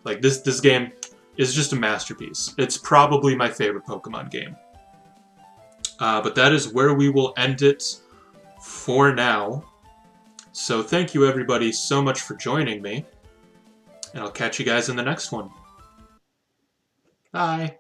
Like, this game is just a masterpiece. It's probably my favorite Pokemon game. But that is where we will end it for now. So thank you everybody so much for joining me. And I'll catch you guys in the next one. Bye!